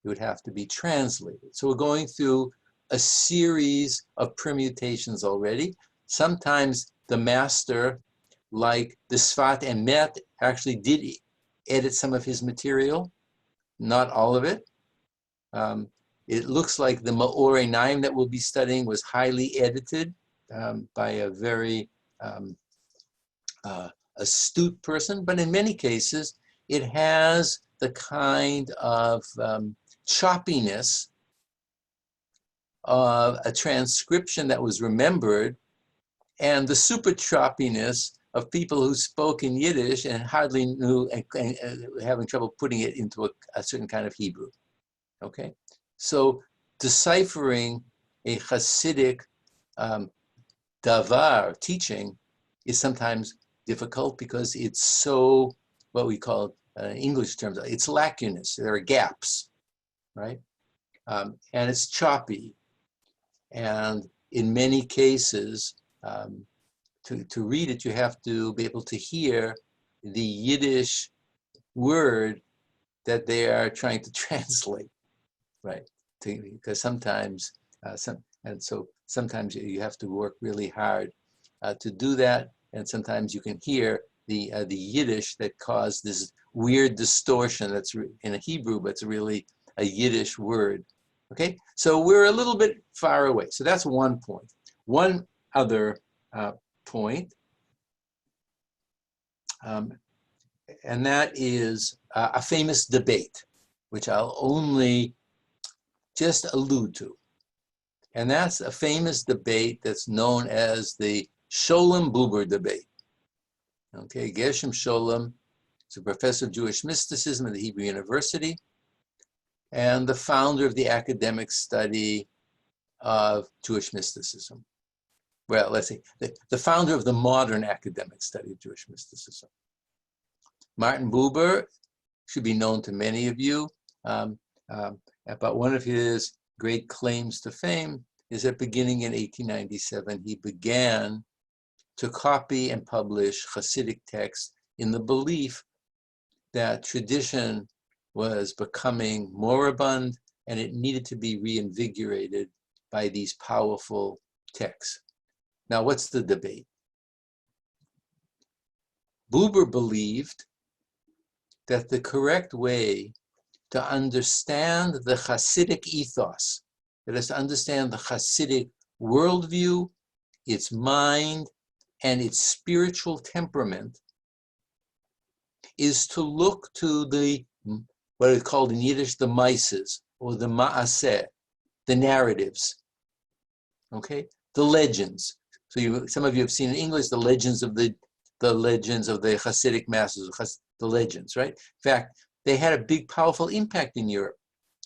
Speaker 2: It would have to be translated. So we're going through a series of permutations already. Sometimes the master, like the Sfat Emet, actually did edit some of his material, not all of it. It looks like the Ma'or Einayim that we'll be studying was highly edited by a very astute person, but in many cases, it has the kind of choppiness of a transcription that was remembered, and the super choppiness of people who spoke in Yiddish and hardly knew and having trouble putting it into a certain kind of Hebrew. Okay, so deciphering a Hasidic davar teaching is sometimes difficult because it's so, what we call in English terms, it's lacunous. There are gaps, right? And it's choppy. And in many cases, to read it, you have to be able to hear the Yiddish word that they are trying to translate, right? Because sometimes, sometimes you have to work really hard to do that, and sometimes you can hear the Yiddish that caused this weird distortion that's in a Hebrew, but it's really a Yiddish word. Okay, so we're a little bit far away. So that's one point. One other point, and that is a famous debate, which I'll only just allude to. And that's a famous debate that's known as the Sholem Buber debate. Okay, Gershom Sholem is a professor of Jewish mysticism at the Hebrew University and the founder of the academic study of Jewish mysticism. Well, let's see, the founder of the modern academic study of Jewish mysticism. Martin Buber should be known to many of you, but one of his great claims to fame is that beginning in 1897, he began to copy and publish Hasidic texts in the belief that tradition was becoming moribund and it needed to be reinvigorated by these powerful texts. Now, what's the debate? Buber believed that the correct way to understand the Hasidic ethos, that is to understand the Hasidic worldview, its mind, and its spiritual temperament, is to look to the, what is called in Yiddish, the maises, or the ma'aseh, the narratives, okay, the legends. So some of you have seen in English the legends of the Hasidic masters, the legends, right? In fact, they had a big, powerful impact in Europe.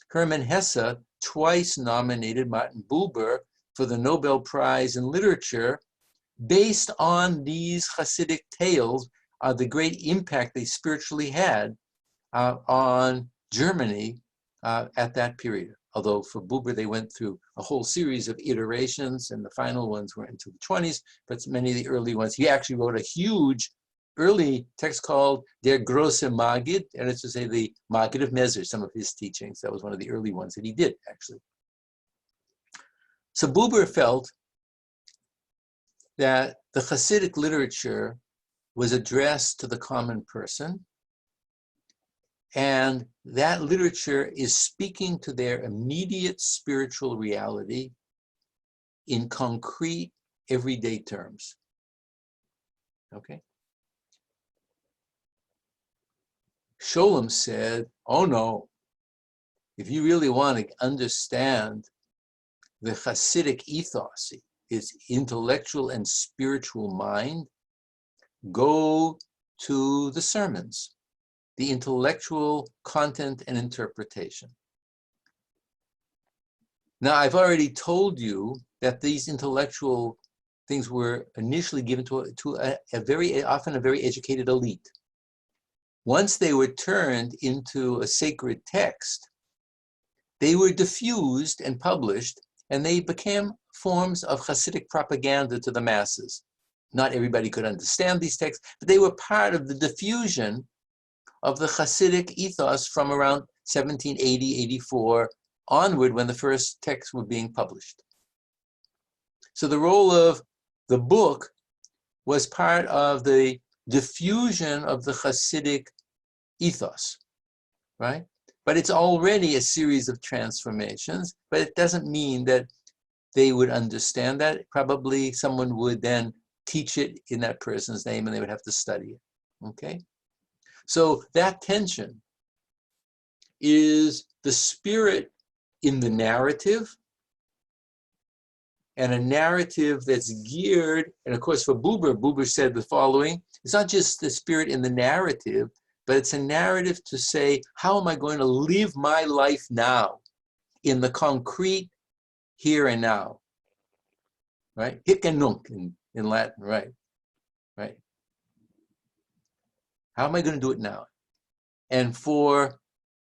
Speaker 2: Hermann Hesse twice nominated Martin Buber for the Nobel Prize in Literature based on these Hasidic tales, the great impact they spiritually had on Germany at that period. Although for Buber, they went through a whole series of iterations, and the final ones were into the 20s, but many of the early ones, he actually wrote a huge early text called Der Grosse Maggid, and it's to say the Maggid of Mezer, some of his teachings. That was one of the early ones that he did, actually. So Buber felt that the Hasidic literature was addressed to the common person, and that literature is speaking to their immediate spiritual reality in concrete, everyday terms. Okay? Sholem said, oh no, if you really want to understand the Hasidic ethos, its intellectual and spiritual mind, go to the sermons, the intellectual content and interpretation. Now, I've already told you that these intellectual things were initially given to a very often a very educated elite. Once they were turned into a sacred text, they were diffused and published, and they became forms of Hasidic propaganda to the masses. Not everybody could understand these texts, but they were part of the diffusion of the Hasidic ethos from around 1780, 84 onward, when the first texts were being published. So the role of the book was part of the diffusion of the Hasidic ethos, right? But it's already a series of transformations, but it doesn't mean that they would understand that. Probably someone would then teach it in that person's name, and they would have to study it, okay? So that tension is the spirit in the narrative, and a narrative that's geared, and of course for Buber said the following, it's not just the spirit in the narrative, but it's a narrative to say, how am I going to live my life now in the concrete here and now, right? Hic and nunc in Latin, right? Right? How am I going to do it now? And for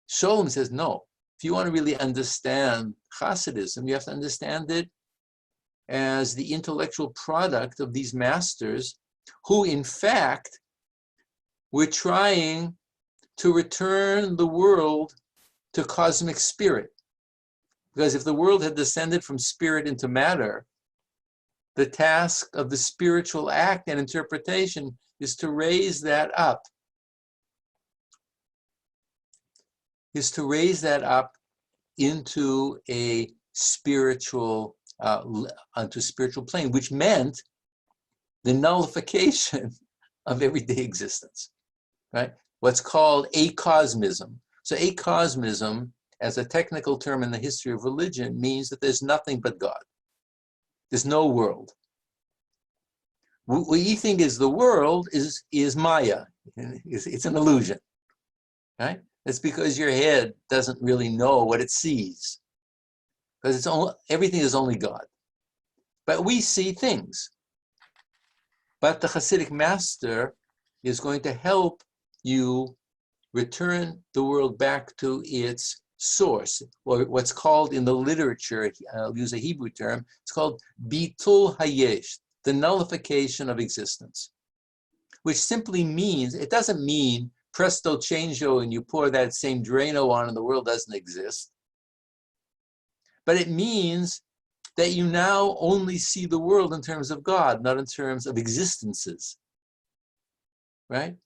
Speaker 2: Sholem says, no, if you want to really understand Hasidism, you have to understand it as the intellectual product of these masters who, in fact, were trying to return the world to cosmic spirit. Because if the world had descended from spirit into matter, the task of the spiritual act and interpretation is to raise that up. Into a spiritual, onto spiritual plane, which meant the nullification of everyday existence, right? What's called acosmism. So acosmism, as a technical term in the history of religion, means that there's nothing but God. There's no world. What you think is the world is Maya. It's an illusion, right? It's because your head doesn't really know what it sees, because everything is only God. But we see things. But the Hasidic master is going to help you return the world back to its source, or what's called in the literature, I'll use a Hebrew term, it's called bitul hayesh, the nullification of existence, which simply means, it doesn't mean presto changeo and you pour that same Drano on and the world doesn't exist. But it means that you now only see the world in terms of God, not in terms of existences, right?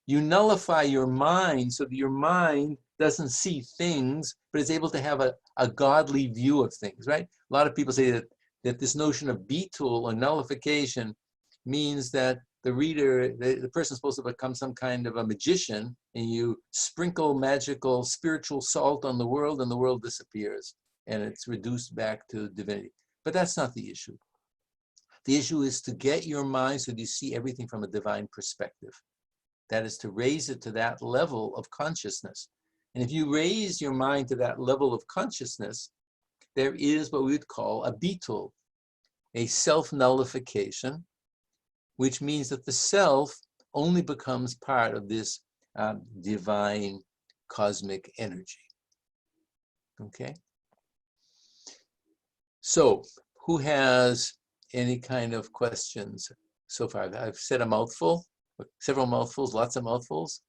Speaker 2: You nullify your mind so that your mind doesn't see things, but is able to have a godly view of things, right? A lot of people say that this notion of bitul or nullification means that the reader, the person's supposed to become some kind of a magician, and you sprinkle magical spiritual salt on the world and the world disappears and it's reduced back to divinity. But that's not the issue. The issue is to get your mind so that you see everything from a divine perspective. That is to raise it to that level of consciousness. And if you raise your mind to that level of consciousness, there is what we would call a bitul, a self-nullification, which means that the self only becomes part of this divine cosmic energy. Okay? So, who has any kind of questions so far? I've said a mouthful, several mouthfuls, lots of mouthfuls.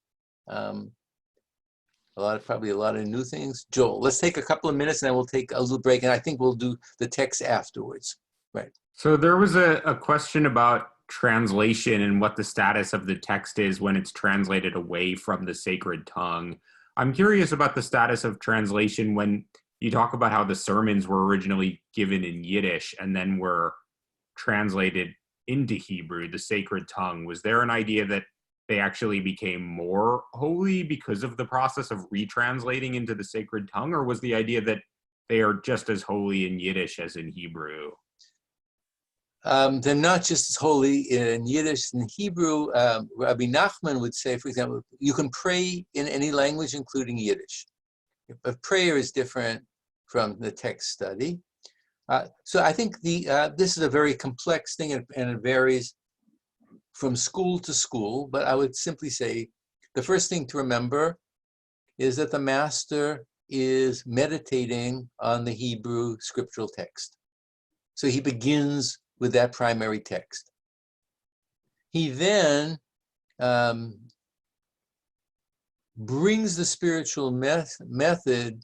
Speaker 2: Probably a lot of new things. Joel, let's take a couple of minutes and then we'll take a little break, and I think we'll do the text afterwards. Right.
Speaker 3: So there was a question about translation and what the status of the text is when it's translated away from the sacred tongue. I'm curious about the status of translation when you talk about how the sermons were originally given in Yiddish and then were translated into Hebrew, the sacred tongue. Was there an idea that they actually became more holy because of the process of retranslating into the sacred tongue, or was the idea that they are just as holy in Yiddish as in Hebrew?
Speaker 2: They're not just as holy in Yiddish and Hebrew. Rabbi Nachman would say, for example, you can pray in any language, including Yiddish. But prayer is different from the text study. So I think this is a very complex thing, and it varies from school to school. But I would simply say the first thing to remember is that the master is meditating on the Hebrew scriptural text. So he begins with that primary text. He then brings the spiritual method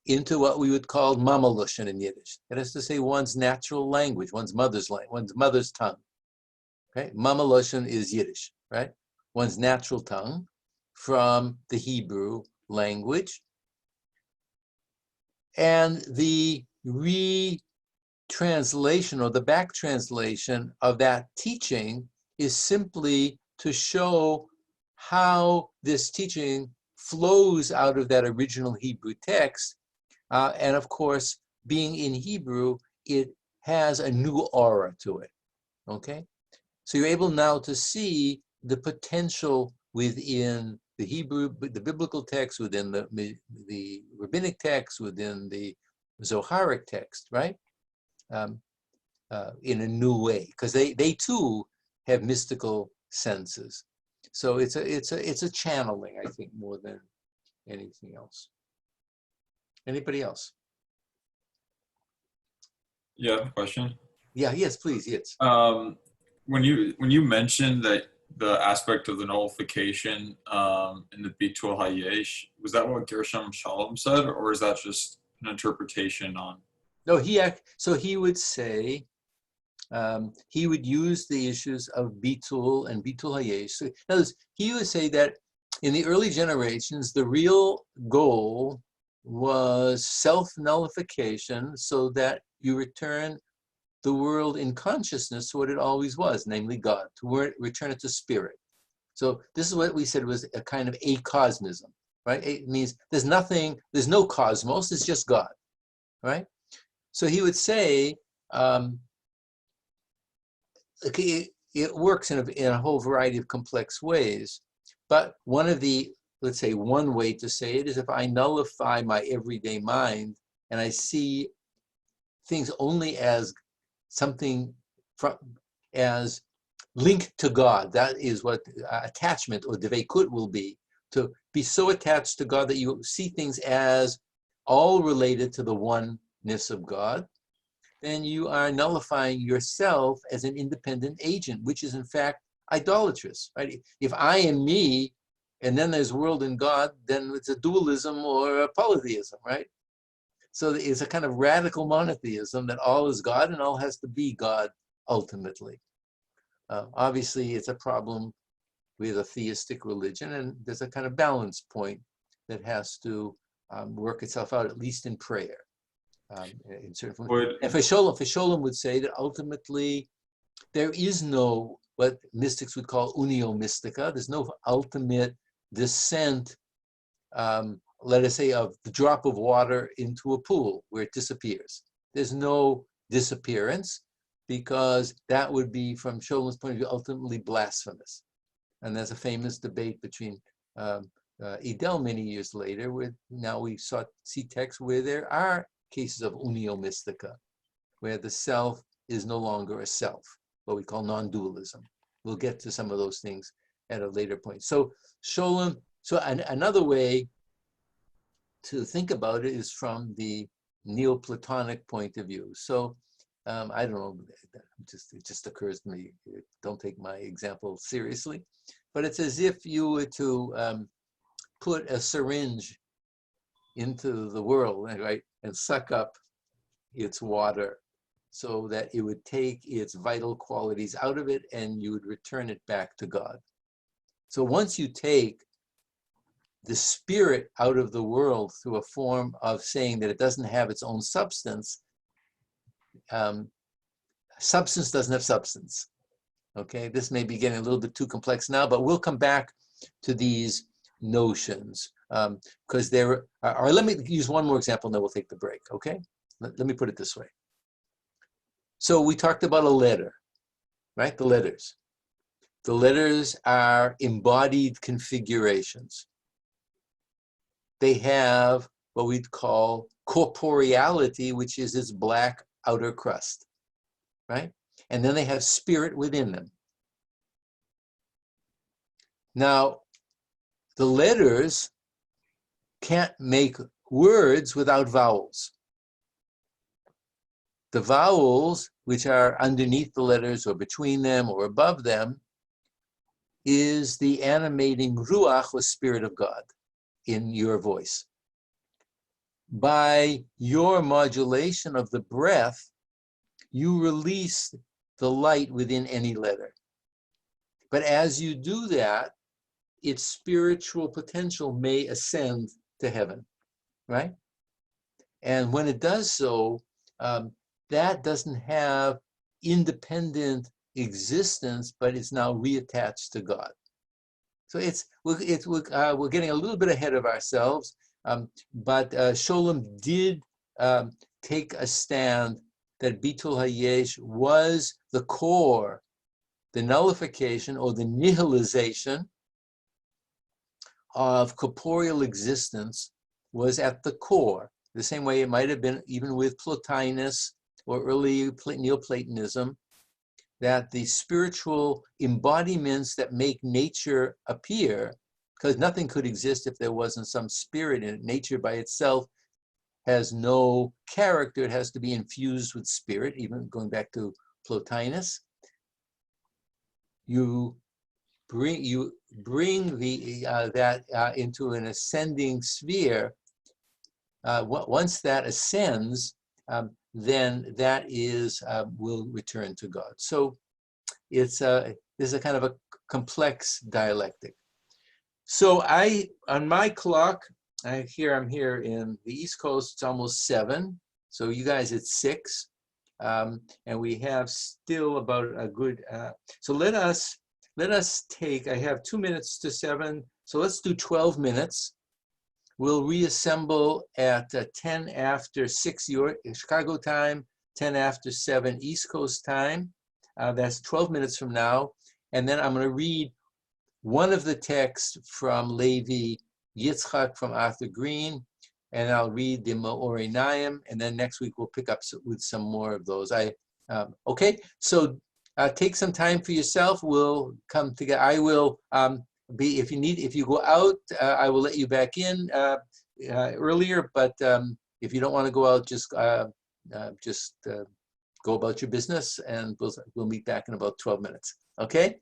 Speaker 2: into what we would call mamalushan in Yiddish. That is to say, one's natural language, one's mother's tongue. Okay, mamalushan is Yiddish, right? One's natural tongue from the Hebrew language, and the translation or the back translation of that teaching is simply to show how this teaching flows out of that original Hebrew text. And of course, being in Hebrew, it has a new aura to it, okay? So you're able now to see the potential within the Hebrew, the biblical text, within the rabbinic text, within the Zoharic text, right? In a new way, because they too have mystical senses. So it's a channeling, I think, more than anything else. Anybody else?
Speaker 4: Yeah, question.
Speaker 2: Yeah. Yes, please. Yes.
Speaker 4: When you mentioned that the aspect of the nullification in the Bitul Hayesh, was that what Gershom Shalom said, or is that just an interpretation on?
Speaker 2: No, so he would say, he would use the issues of Bitul and Bitul Hayesh. So in other words, he would say that in the early generations, the real goal was self-nullification so that you return the world in consciousness to what it always was, namely God, to return it to spirit. So this is what we said was a kind of acosmism, right? It means there's no cosmos, it's just God, right? So he would say, it works in a whole variety of complex ways, but let's say one way to say it is if I nullify my everyday mind and I see things only as something as linked to God, that is what attachment or dveikut will be, to be so attached to God that you see things as all related to the oneness of God, then you are nullifying yourself as an independent agent, which is in fact idolatrous, right? If I am me, and then there's world and God, then it's a dualism or a polytheism, right? So it's a kind of radical monotheism that all is God and all has to be God ultimately. Obviously, it's a problem with a theistic religion, and there's a kind of balance point that has to work itself out, at least in prayer. In certain and Fisholem would say that ultimately there is no, what mystics would call unio mystica. There's no ultimate descent, let us say, of the drop of water into a pool where it disappears. There's no disappearance. because that would be, from Sholom's point of view, ultimately blasphemous. And there's a famous debate between Idel many years later, where now we see texts where there are cases of unio mystica, where the self is no longer a self, what we call non-dualism. We'll get to some of those things at a later point. So Sholem, another way to think about it is from the Neoplatonic point of view. So I don't know, it just occurs to me, don't take my example seriously, but it's as if you were to put a syringe into the world, right, and suck up its water so that it would take its vital qualities out of it and you would return it back to God. So once you take the spirit out of the world through a form of saying that it doesn't have its own substance, substance doesn't have substance. Okay, this may be getting a little bit too complex now, but we'll come back to these notions because there are, let me use one more example and then we'll take the break, okay? Let me put it this way. So we talked about a letter, right? The letters. The letters are embodied configurations. They have what we'd call corporeality, which is its black outer crust, right? And then they have spirit within them. Now, the letters can't make words without vowels. The vowels, which are underneath the letters or between them or above them, is the animating ruach, or spirit of God, in your voice. By your modulation of the breath, you release the light within any letter. But as you do that, its spiritual potential may ascend to heaven, right? And when it does so, that doesn't have independent existence, but it's now reattached to God. So we're getting a little bit ahead of ourselves, but Sholem did take a stand that Bitul Hayesh was the core, the nullification or the nihilization of corporeal existence was at the core, the same way it might have been even with Plotinus or early Neoplatonism, that the spiritual embodiments that make nature appear, because nothing could exist if there wasn't some spirit in it. Nature by itself has no character. It has to be infused with spirit, even going back to Plotinus. You bring that into an ascending sphere. Once that ascends, then that is will return to God. So it's this is a kind of a complex dialectic. So on my clock, I'm here in the East Coast. It's almost 7. So you guys, it's 6, and we have still about a good. So let us take. I have 2 minutes to 7. So let's do 12 minutes. We'll reassemble at 10 after 6 Chicago time, 10 after 7 East Coast time. That's 12 minutes from now. And then I'm going to read one of the texts from Levi Yitzchak from Arthur Green, and I'll read the Einayim, and then next week we'll pick up with some more of those. Okay, so take some time for yourself. We'll come together. I will if you go out, I will let you back in earlier, but if you don't want to go out, just go about your business, and we'll meet back in about 12 minutes. Okay?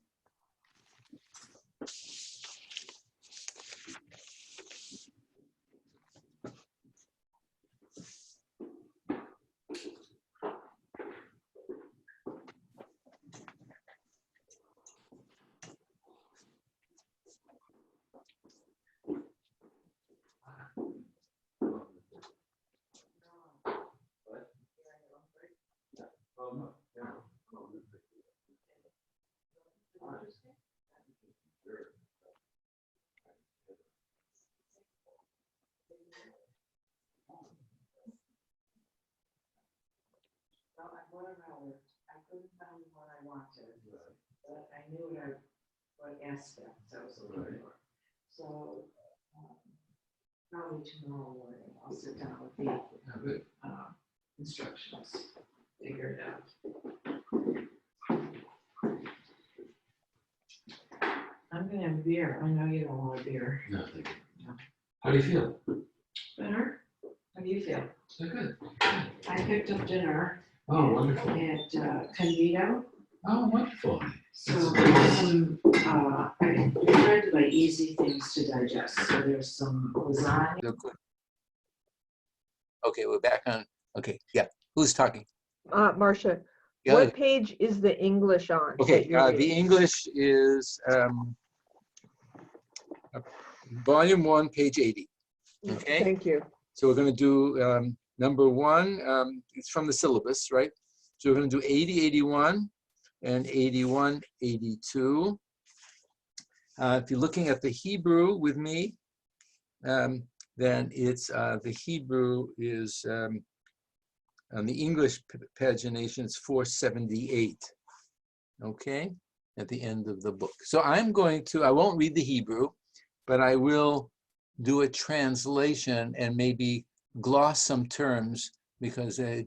Speaker 5: couldn't find what I wanted, but I knew what aspects I was looking for. So probably tomorrow morning, I'll sit down with the instructions, figure it out. I'm gonna have beer. I know you don't want a beer.
Speaker 6: No, thank you. How do you feel?
Speaker 5: Better? How do you feel?
Speaker 6: So good.
Speaker 5: I picked up dinner
Speaker 6: Oh, wonderful.
Speaker 5: at Convito.
Speaker 6: Oh, wonderful.
Speaker 5: So there's some, I tried to buy easy things to digest. So there's some lasagna.
Speaker 2: Okay, we're back on. Okay, yeah. Who's talking?
Speaker 7: Marcia,
Speaker 2: Yeah.
Speaker 7: what page is the English on?
Speaker 2: Okay,
Speaker 7: that you're
Speaker 2: the
Speaker 7: reading?
Speaker 2: English is volume 1, page 80. Okay,
Speaker 7: Thank you.
Speaker 2: so we're going to do number 1. It's from the syllabus, right? So we're going to do 80, 81, and 81, 82. If you're looking at the Hebrew with me, then it's the Hebrew is on the English pagination, it's 478. Okay, at the end of the book. So I'm going to, I won't read the Hebrew, but I will do a translation and maybe gloss some terms because I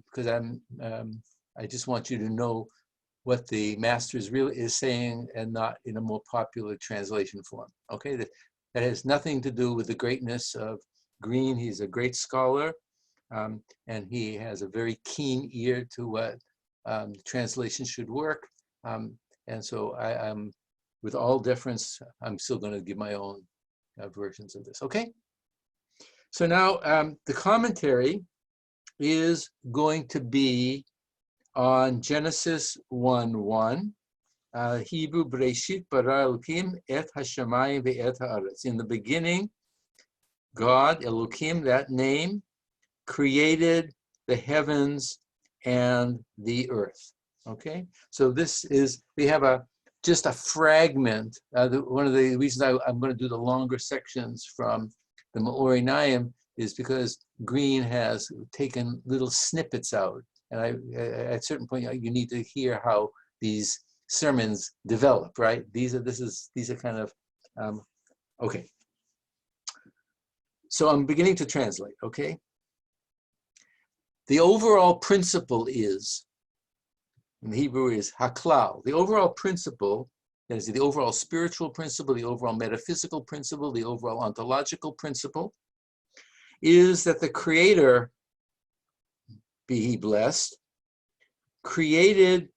Speaker 2: just want you to know what the master really is saying and not in a more popular translation form. Okay, that has nothing to do with the greatness of Green. He's a great scholar, and he has a very keen ear to what translation should work. And so I'm, with all deference, I'm still going to give my own versions of this. Okay. So now the commentary is going to be on Genesis 1:1. Hebrew Bereshit bara Elohim et hashamayim ve'et haaretz. In the beginning, God, Elohim, that name, created the heavens and the earth. Okay, so this is, we have just a fragment. One of the reasons I'm going to do the longer sections from the Einayim is because Green has taken little snippets out. And at a certain point, you need to hear how these sermons develop, right? These are kind of, okay. So I'm beginning to translate, okay? The overall principle is, in Hebrew is haklal. The overall principle, that is the overall spiritual principle, the overall metaphysical principle, the overall ontological principle, is that the Creator, be he blessed, created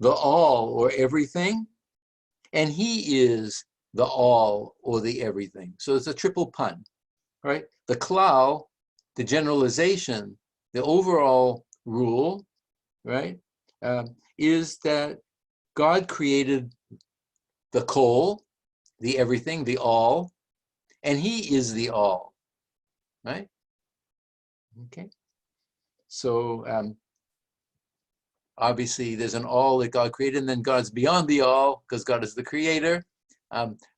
Speaker 2: the all or everything, and he is the all or the everything. So it's a triple pun, right? The klal, the generalization, the overall rule, right, is that God created the kol, the everything, the all, and he is the all, right? Okay. So obviously there's an all that God created, and then God's beyond the all because God is the creator.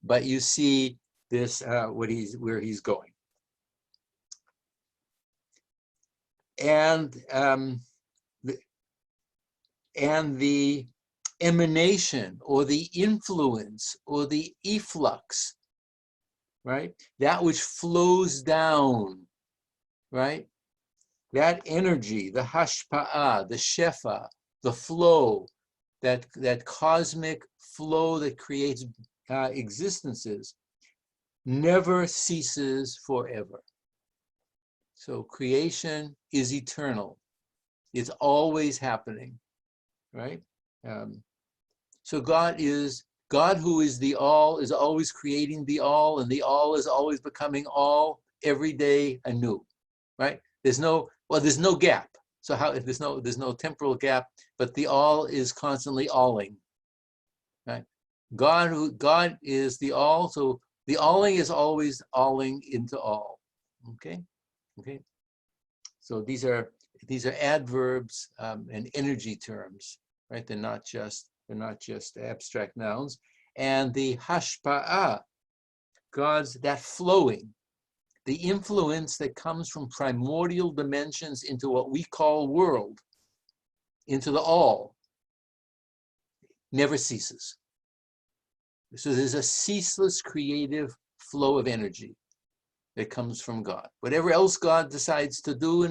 Speaker 2: But you see this, where he's going. And the emanation or the influence or the efflux, right? That which flows down, right? That energy, the hashpa'ah, the shefa, the flow, that cosmic flow that creates existences, never ceases forever. So creation is eternal. It's always happening, right? So God who is the all, is always creating the all, and the all is always becoming all every day anew, right? There's no gap. So how, if there's no temporal gap, but the all is constantly alling, right? God is the all, so the alling is always alling into all. Okay. So these are adverbs and energy terms, right? They're not just abstract nouns. And the hashpa'ah, God's that flowing, the influence that comes from primordial dimensions into what we call world, into the all never ceases. So there's a ceaseless creative flow of energy that comes from God. Whatever else God decides to do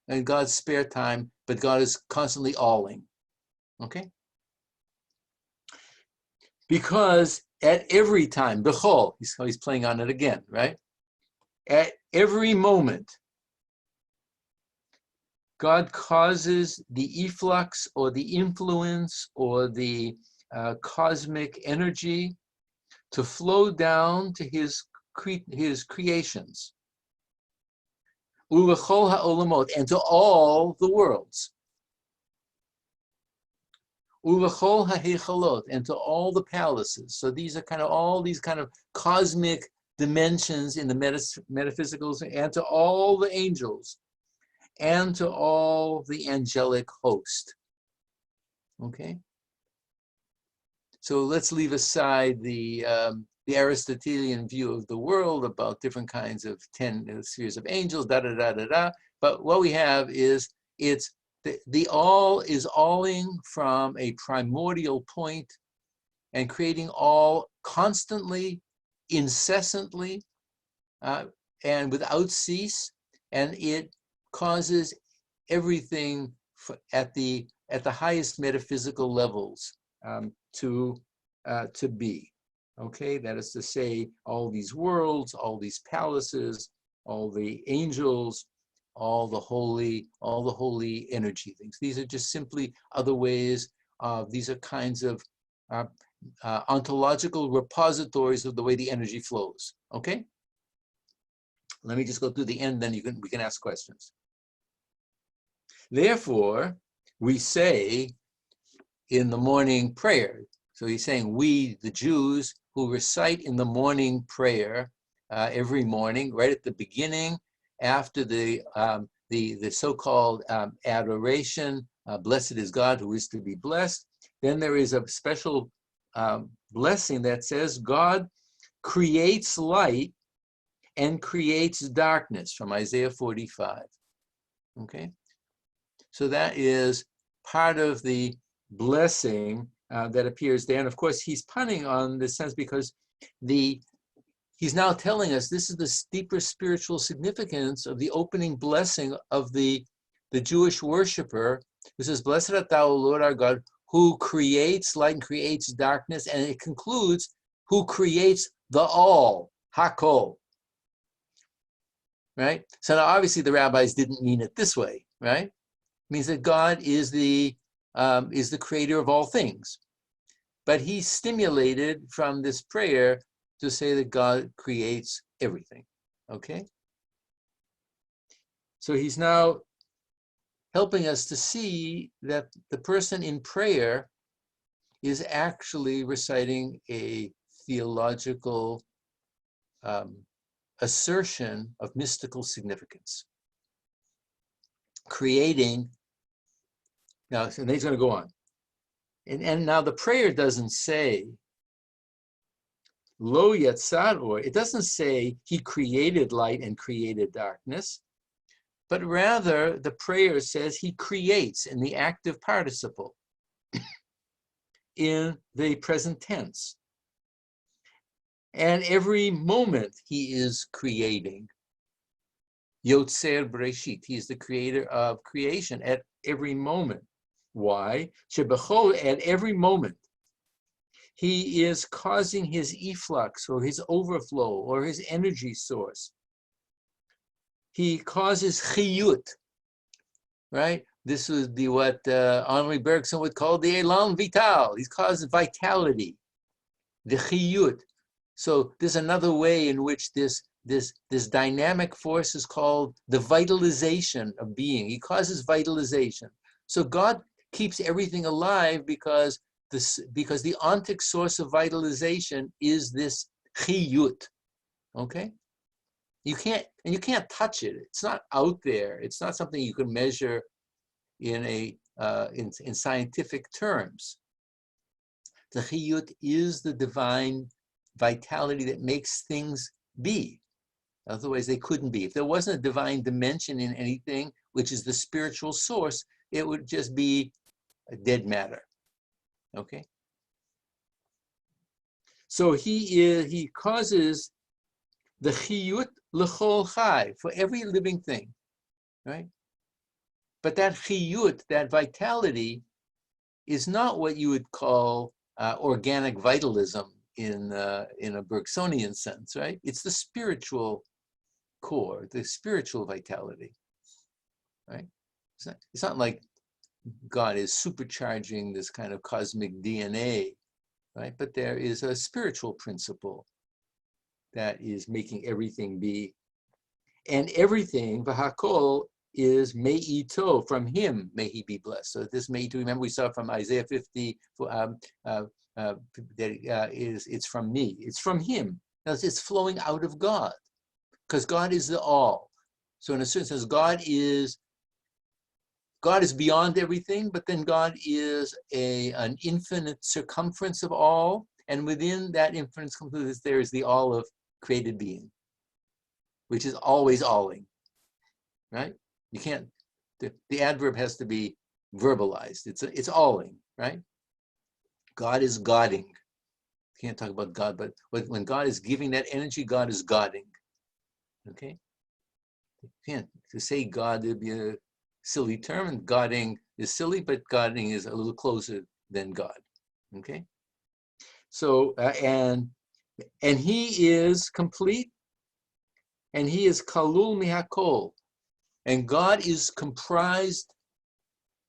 Speaker 2: in God's spare time, but God is constantly alling. Okay? Because at every time, bechol, he's playing on it again, right? At every moment, God causes the efflux or the influence or the cosmic energy to flow down to his creations. Ulechol ha'olamot, and to all the worlds. Ulechol ha'hechalot, and to all the palaces. So these are kind of all these kind of cosmic dimensions in the metaphysicals, and to all the angels, and to all the angelic host. Okay? So let's leave aside the Aristotelian view of the world about different kinds of 10 spheres of angels, da-da-da-da-da. But what we have is the all is alling from a primordial point and creating all constantly, incessantly, and without cease, and it causes everything at the highest metaphysical levels to be. Okay, that is to say, all these worlds, all these palaces, all the angels, all the holy energy things. These are just simply other ways of, these are kinds of ontological repositories of the way the energy flows. Okay? Let me just go through the end, then we can ask questions. Therefore, we say in the morning prayer, so he's saying we, the Jews, who recite in the morning prayer every morning, right at the beginning, after the so-called adoration, blessed is God who is to be blessed, then there is a special blessing that says God creates light and creates darkness, from Isaiah 45. Okay? So that is part of the blessing that appears there. And of course, he's punning on this sense because he's now telling us this is the deeper spiritual significance of the opening blessing of the Jewish worshiper, who says, blessed art thou, O Lord our God, who creates light and creates darkness. And it concludes, who creates the all, hakol. Right? So now obviously the rabbis didn't mean it this way, right? It means that God is the creator of all things. But he's stimulated from this prayer to say that God creates everything, okay? So he's now helping us to see that the person in prayer is actually reciting a theological assertion of mystical significance, creating. Now, and he's going to go on. And now the prayer doesn't say, Lo yatzar or, it doesn't say he created light and created darkness, but rather the prayer says he creates in the active participle in the present tense. And every moment he is creating. Yotzer Bereshit, he is the creator of creation at every moment. Why? Shebechol, at every moment, he is causing his efflux or his overflow or his energy source. He causes chiyut, right? This would be what Henri Bergson would call the élan vital. He's causing vitality, the chiyut. So there's another way in which this dynamic force is called the vitalization of being. He causes vitalization. So God keeps everything alive because the ontic source of vitalization is this chiyut. Okay? You can't touch it. It's not out there. It's not something you can measure in scientific terms. The chiyut is the divine vitality that makes things be. Otherwise, they couldn't be. If there wasn't a divine dimension in anything, which is the spiritual source, it would just be dead matter. Okay. So he causes the chiyut l'chol chai, for every living thing, right? But that chiyut, that vitality, is not what you would call organic vitalism in a Bergsonian sense, right? It's the spiritual core, the spiritual vitality, right? It's not like God is supercharging this kind of cosmic DNA, right? But there is a spiritual principle that is making everything be. And everything, v'hakol, is me'ito, from him may he be blessed. So this me'ito, remember we saw from Isaiah 50, it's from me, it's from him. Now it's flowing out of God, because God is the all. So in a certain sense, God is beyond everything, but then God is an infinite circumference of all, and within that infinite circumference, there is the all of created being, which is always alling, right? You can't, the adverb has to be verbalized. It's alling, right? God is Godding. You can't talk about God, but when God is giving that energy, God is Godding, okay? You can't, to say God, it'd be a silly term, and Godding is silly, but Godding is a little closer than God, okay? So, and he is complete, and he is kalul mihakol, and God is comprised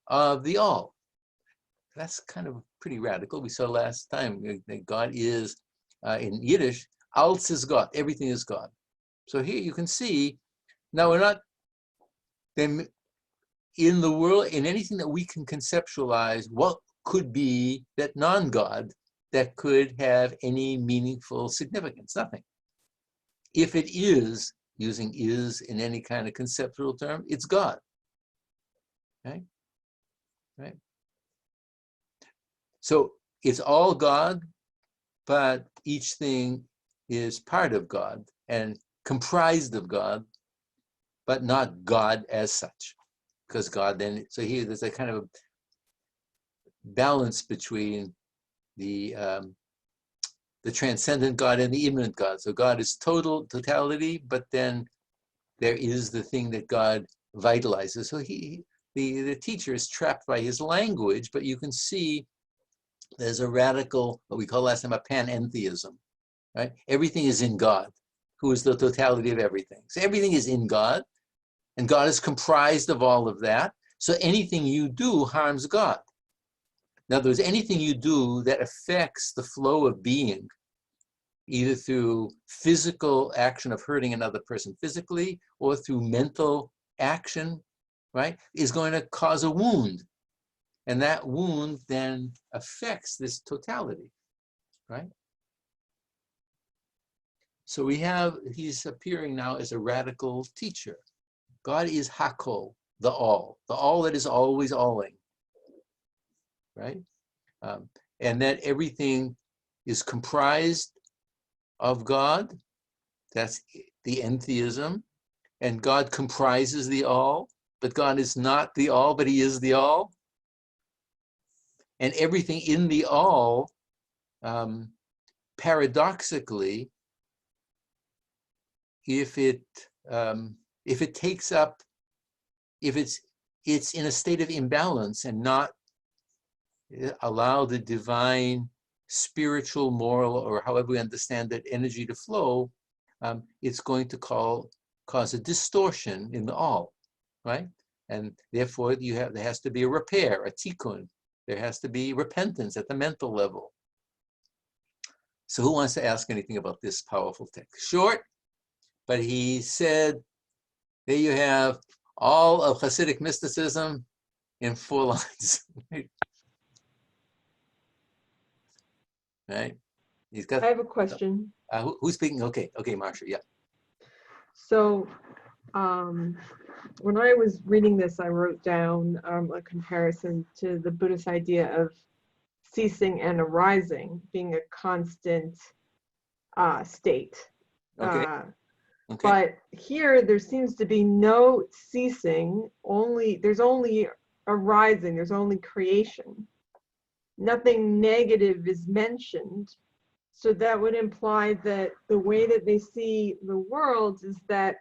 Speaker 2: of the all. That's kind of pretty radical. We saw last time that God is, in Yiddish, alles is God, everything is God. So here you can see, now we're not, then in the world, in anything that we can conceptualize, what could be that non-God that could have any meaningful significance? Nothing. If it is, using is in any kind of conceptual term, it's God. Right? Right? So it's all God, but each thing is part of God and comprised of God, but not God as such. Because God then, so here there's a kind of balance between the transcendent God and the immanent God. So God is totality, but then there is the thing that God vitalizes. So the teacher is trapped by his language, but you can see there's a radical, what we call last time a panentheism, right? Everything is in God, who is the totality of everything. So everything is in God, and God is comprised of all of that. So anything you do harms God. In other words, anything you do that affects the flow of being, either through physical action of hurting another person physically or through mental action, right, is going to cause a wound. And that wound then affects this totality, right? So he's appearing now as a radical teacher. God is Hakol, the all that is always alling, right? And that everything is comprised of God. That's the entheism. And God comprises the all, but God is not the all, but he is the all. And everything in the all, paradoxically, if it takes up, if it's in a state of imbalance and not allow the divine, spiritual, moral, or however we understand that energy to flow, it's going to cause a distortion in the all, right? And therefore there has to be a repair, a tikkun. There has to be repentance at the mental level. So who wants to ask anything about this powerful text? Short, but he said, there you have all of Hasidic mysticism in 4 lines. Right? He's got.
Speaker 7: I have a question.
Speaker 2: Who's speaking? Okay, Marsha, yeah.
Speaker 7: So when I was reading this, I wrote down a comparison to the Buddhist idea of ceasing and arising being a constant state.
Speaker 2: Okay.
Speaker 7: But here there seems to be no ceasing, there's only arising, there's only creation. Nothing negative is mentioned. So that would imply that the way that they see the world is that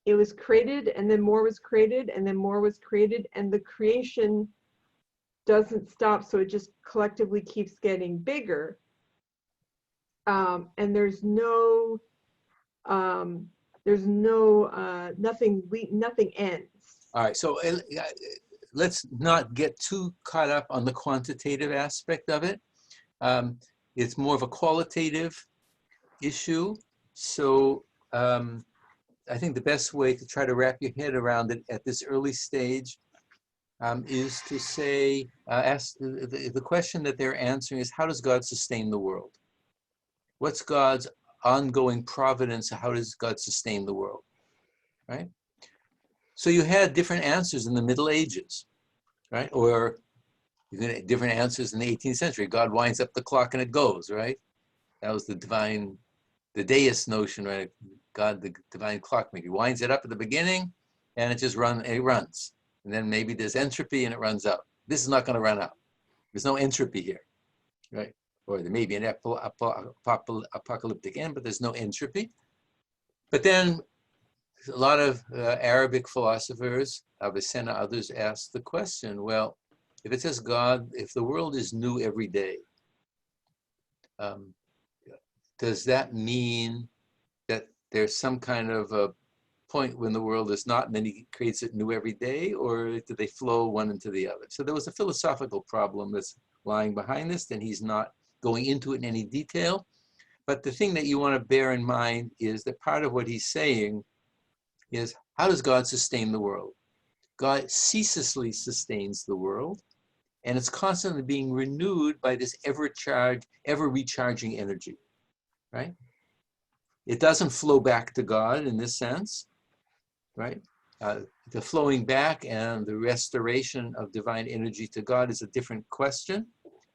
Speaker 7: it was created, and then more was created, and then more was created, and the creation doesn't stop, so it just collectively keeps getting bigger. And there's no nothing ends.
Speaker 2: All right, so let's not get too caught up on the quantitative aspect of it. It's more of a qualitative issue. So I think the best way to try to wrap your head around it at this early stage is to say, ask the question that they're answering is, how does God sustain the world? What's God's ongoing providence? How does God sustain the world, right? So you had different answers in the Middle Ages, right? Or you had different answers in the 18th century. God winds up the clock and it goes, right? That was the divine, the deist notion, right? God, the divine clockmaker, he winds it up at the beginning and it just runs. And then maybe there's entropy and it runs out. This is not going to run out. There's no entropy here, right? Or there may be an apocalyptic end, but there's no entropy. But then a lot of Arabic philosophers, Avicenna, others asked the question, well, if it says God, if the world is new every day, does that mean that there's some kind of a point when the world is not and then he creates it new every day, or do they flow one into the other? So there was a philosophical problem that's lying behind this, and he's not going into it in any detail. But the thing that you want to bear in mind is that part of what he's saying is, how does God sustain the world? God ceaselessly sustains the world, and it's constantly being renewed by this ever recharging energy, right? It doesn't flow back to God in this sense, right? The flowing back and the restoration of divine energy to God is a different question.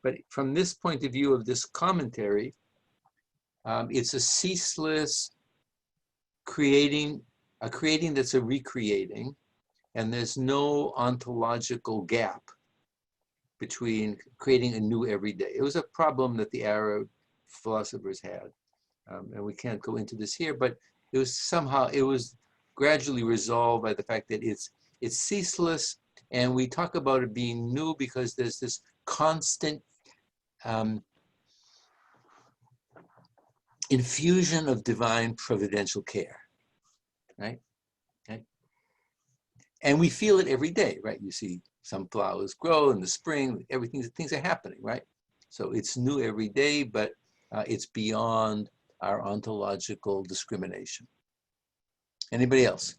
Speaker 2: But from this point of view of this commentary, it's a ceaseless creating that's a recreating, and there's no ontological gap between creating a new every day. It was a problem that the Arab philosophers had, and we can't go into this here, but it was gradually resolved by the fact that it's ceaseless, and we talk about it being new because there's this constant infusion of divine providential care, right? Okay. And we feel it every day, right? You see some flowers grow in the spring, things are happening, right? So it's new every day, but it's beyond our ontological discrimination. Anybody else?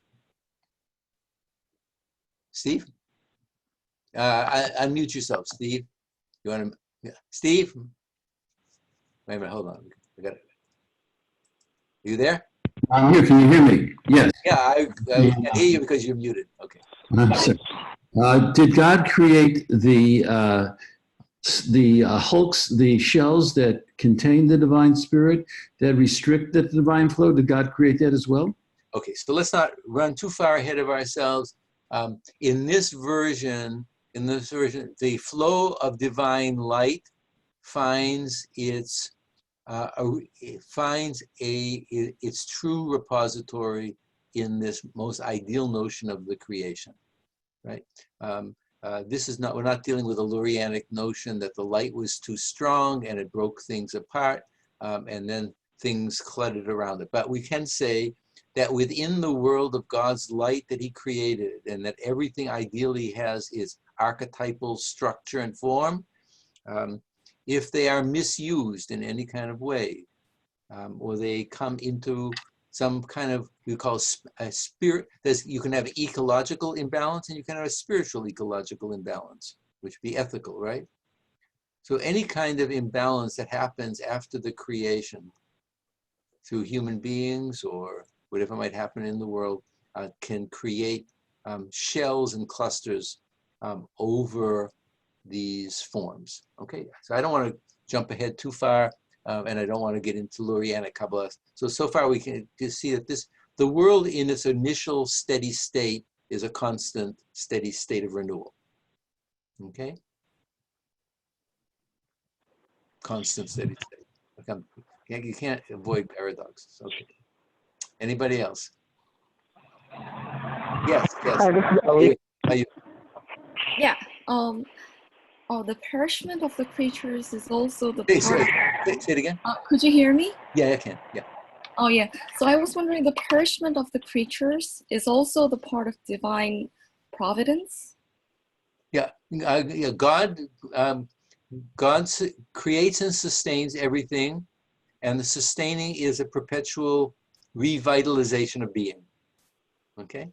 Speaker 2: Steve? Unmute yourself, Steve. You want to, yeah. Steve? Wait a minute, hold on. I got it. You there?
Speaker 8: I'm here. Can you hear me? Yes.
Speaker 2: Yeah, I can't hear you because you're muted. Okay.
Speaker 8: Did God create the hulks, the shells that contain the divine spirit that restrict the divine flow? Did God create that as well?
Speaker 2: Okay, so let's not run too far ahead of ourselves. In this version, the flow of divine light finds its true repository in this most ideal notion of the creation, right? We're not dealing with a Lurianic notion that the light was too strong and it broke things apart, and then things cluttered around it. But we can say that within the world of God's light that he created, and that everything ideally has its archetypal structure and form, if they are misused in any kind of way, or they come into some kind of, we call a spirit, you can have an ecological imbalance and you can have a spiritual ecological imbalance, which would be ethical, right? So any kind of imbalance that happens after the creation through human beings or whatever might happen in the world can create shells and clusters over these forms. Okay, so I don't want to jump ahead too far, and I don't want to get into Lurianic Kabbalah. So far we can just see that the world in its initial steady state is a constant steady state of renewal. Okay? Constant steady state. You can't avoid paradoxes. Okay. Anybody else? Yes.
Speaker 9: Hi, this is Ellie.
Speaker 10: Yeah. The perishment of the creatures is also the
Speaker 2: Hey,
Speaker 10: part.
Speaker 2: say it again.
Speaker 10: Could you hear me?
Speaker 2: Yeah, I can. Yeah.
Speaker 10: Oh, yeah. So I was wondering, the perishment of the creatures is also the part of divine providence?
Speaker 2: Yeah. God creates and sustains everything, and the sustaining is a perpetual revitalization of being. Okay?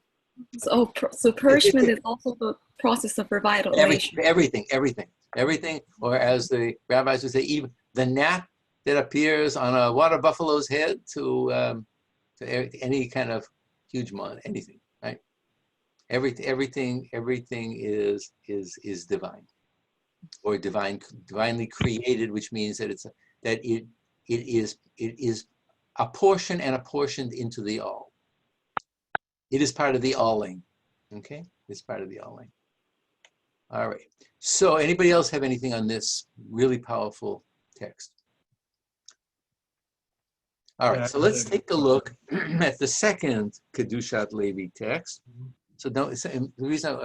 Speaker 10: So perishment is also the process of revitalization.
Speaker 2: Everything. Or as the rabbis would say, even the gnat that appears on a water buffalo's head to any kind of huge anything, right? Everything is divine, or divinely created, which means that it is a portion and apportioned into the all. It is part of the alling. Okay, it's part of the alling. All right. So, anybody else have anything on this really powerful text? All right. So let's take a look at the second Kedushat Levi text. So the reason,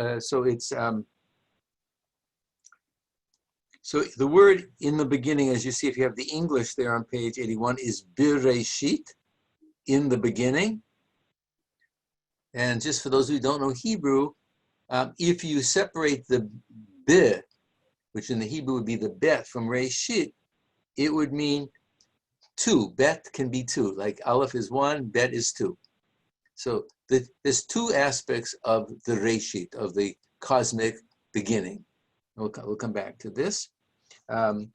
Speaker 2: so the word in the beginning, as you see, if you have the English there on page 81, is Bereshit, in the beginning. And just for those who don't know Hebrew, if you separate the be, which in the Hebrew would be the bet, from Reshit, it would mean two. Bet can be two, like Aleph is one, bet is two. So there's two aspects of the Reshit, of the cosmic beginning. We'll come back to this. So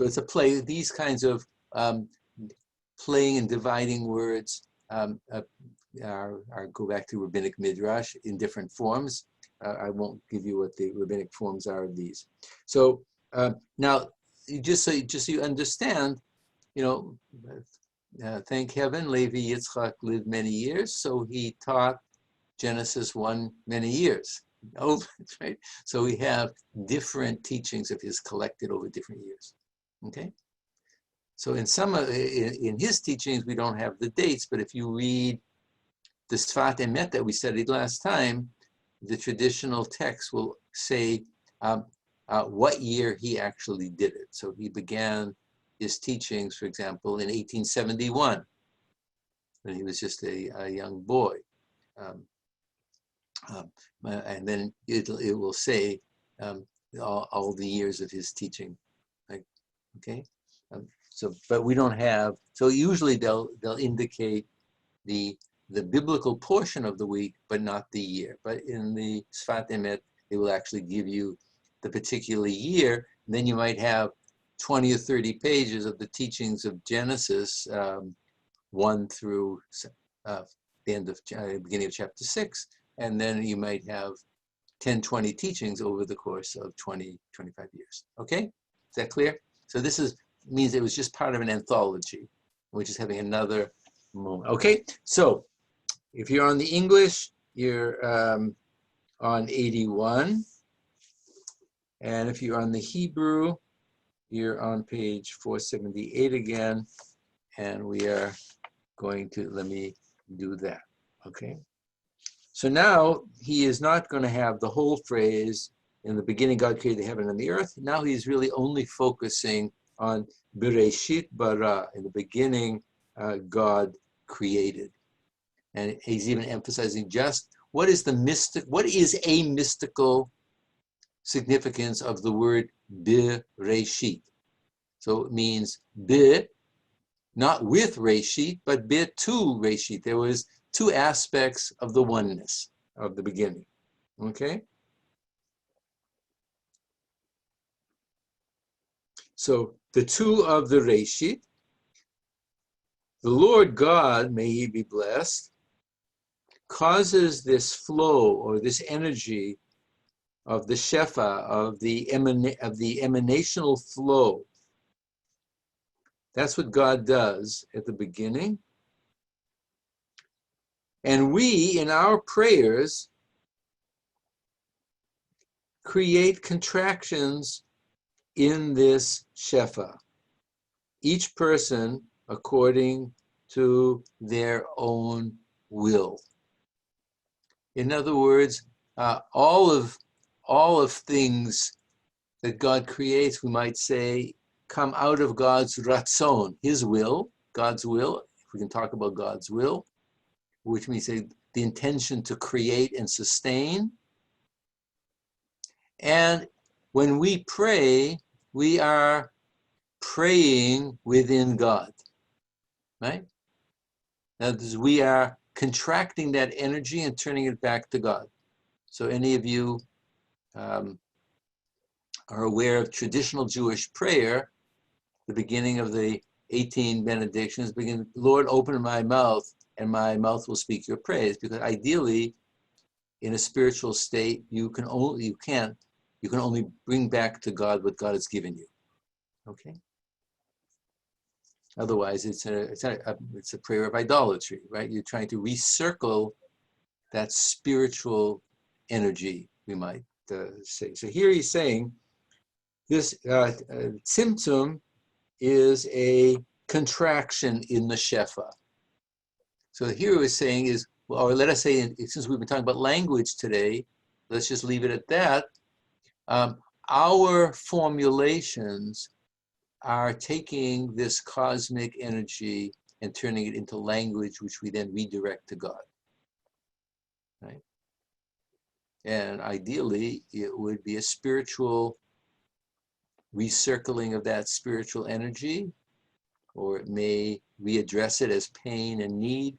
Speaker 2: it's a play. These kinds of playing and dividing words go back to rabbinic midrash in different forms. I won't give you what the rabbinic forms are of these. So now, just so you understand, thank heaven, Levi Yitzchak lived many years, so he taught Genesis 1 many years. Right? So we have different teachings of his collected over different years. Okay. So in his teachings, we don't have the dates, but if you read the Sfat Emet that we studied last time, the traditional text will say what year he actually did it. So he began his teachings, for example, in 1871, when he was just a young boy. And then it will say all the years of his teaching. Okay. But we don't have. So usually they'll indicate the biblical portion of the week, but not the year. But in the Sfat Emet, they will actually give you the particular year. And then you might have 20 or 30 pages of the teachings of Genesis 1 through the beginning of chapter 6. And then you might have 10, 20 teachings over the course of 20, 25 years. Okay? Is that clear? So this means it was just part of an anthology. We're just having another moment. Okay? So if you're on the English, you're on 81. And if you're on the Hebrew, you're on page 478 again. And we are going to, let me do that. Okay? So now he is not going to have the whole phrase, in the beginning God created the heaven and the earth. Now he's really only focusing on Bereshit bara, in the beginning God created. And he's even emphasizing just what is a mystical significance of the word Bereshit. So it means be, not with Reshit, but be to Reshit. There was two aspects of the oneness of the beginning. Okay? So the two of the Reshit, the Lord God, may he be blessed, causes this flow or this energy of the Shefa, of the emanational flow. That's what God does at the beginning. And we, in our prayers, create contractions in this shefa. Each person according to their own will. In other words, all of things that God creates, we might say, come out of God's ratzon, his will, God's will, if we can talk about God's will, which means the intention to create and sustain. And when we pray, we are praying within God, right? Now, we are contracting that energy and turning it back to God. So any of you are aware of traditional Jewish prayer, the beginning of the 18 benedictions begin, Lord, open my mouth and my mouth will speak your praise, because ideally in a spiritual state, you can only bring back to God what God has given you. Okay? Otherwise, it's a prayer of idolatry, right? You're trying to recircle that spiritual energy, we might say. So here he's saying this tzimtzum is a contraction in the shefa. So here he's saying is, or let us say, since we've been talking about language today, let's just leave it at that. Our formulations are taking this cosmic energy and turning it into language, which we then redirect to God, right? And ideally, it would be a spiritual recircling of that spiritual energy, or it may readdress it as pain and need,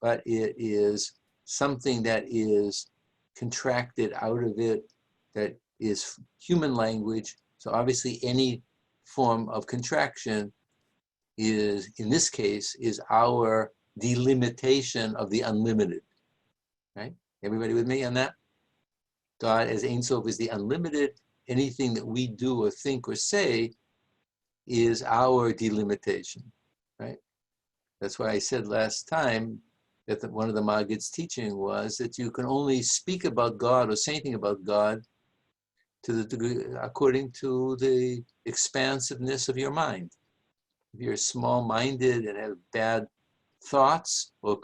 Speaker 2: but it is something that is contracted out of it, that is human language. So obviously any form of contraction is, in this case, is our delimitation of the unlimited, right? Everybody with me on that? God as Ein Sof is the unlimited. Anything that we do or think or say is our delimitation, right? That's why I said last time that one of the Maggid's teaching was that you can only speak about God or say anything about God to the degree, according to the expansiveness of your mind. If you're small-minded and have bad thoughts or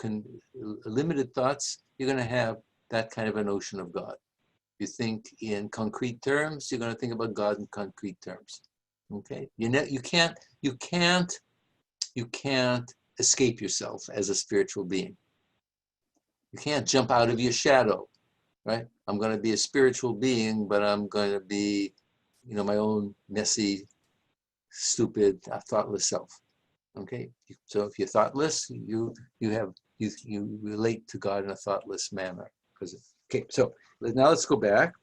Speaker 2: limited thoughts, you're going to have that kind of a notion of God. If you think in concrete terms, you're going to think about God in concrete terms. Okay, you can't escape yourself as a spiritual being. You can't jump out of your shadow, right? I'm going to be a spiritual being, but I'm going to be, my own messy, stupid, thoughtless self. Okay, so if you're thoughtless, you relate to God in a thoughtless manner. Okay, so now let's go back.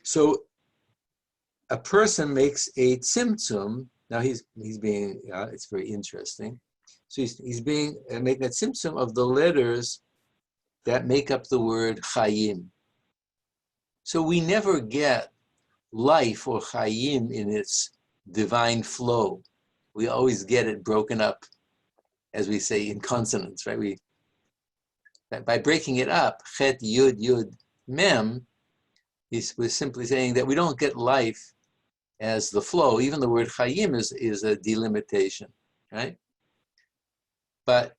Speaker 2: So a person makes a tzimtzum. Now he's being, it's very interesting. So he's making a tzimtzum of the letters that make up the word chayim. So we never get life or chayim in its divine flow. We always get it broken up, as we say, in consonants, right? By breaking it up, chet, yud, yud, mem, we're simply saying that we don't get life as the flow. Even the word chayim is a delimitation, right? But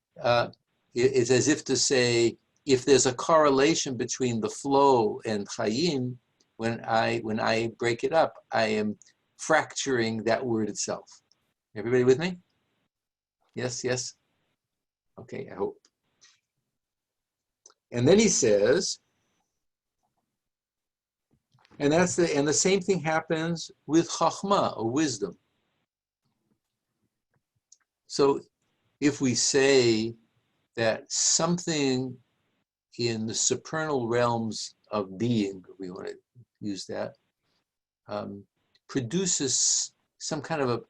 Speaker 2: it's as if to say, if there's a correlation between the flow and chayim, when I break it up, I am fracturing that word itself. Everybody with me? Yes, yes? Okay, I hope. And then he says, and the same thing happens with chachma, or wisdom. So if we say that something in the supernal realms of being, if we want to use that, produces some kind of a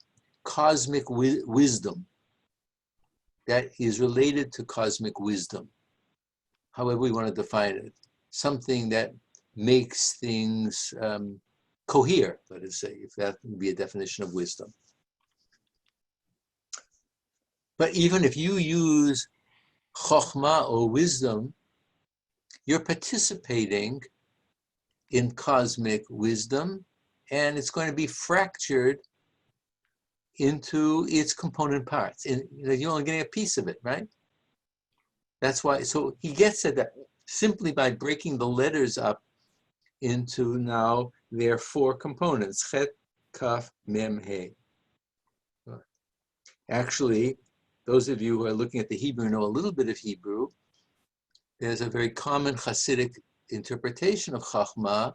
Speaker 2: cosmic wisdom that is related to cosmic wisdom, however we want to define it, something that makes things cohere, let us say, if that would be a definition of wisdom. But even if you use chokhmah or wisdom you're participating in cosmic wisdom, and it's going to be fractured into its component parts. And you're only getting a piece of it, right? That's why, so he gets at that simply by breaking the letters up into now their four components, chet, kaf, mem, he. Actually, those of you who are looking at the Hebrew know a little bit of Hebrew. There's a very common Hasidic interpretation of Chachma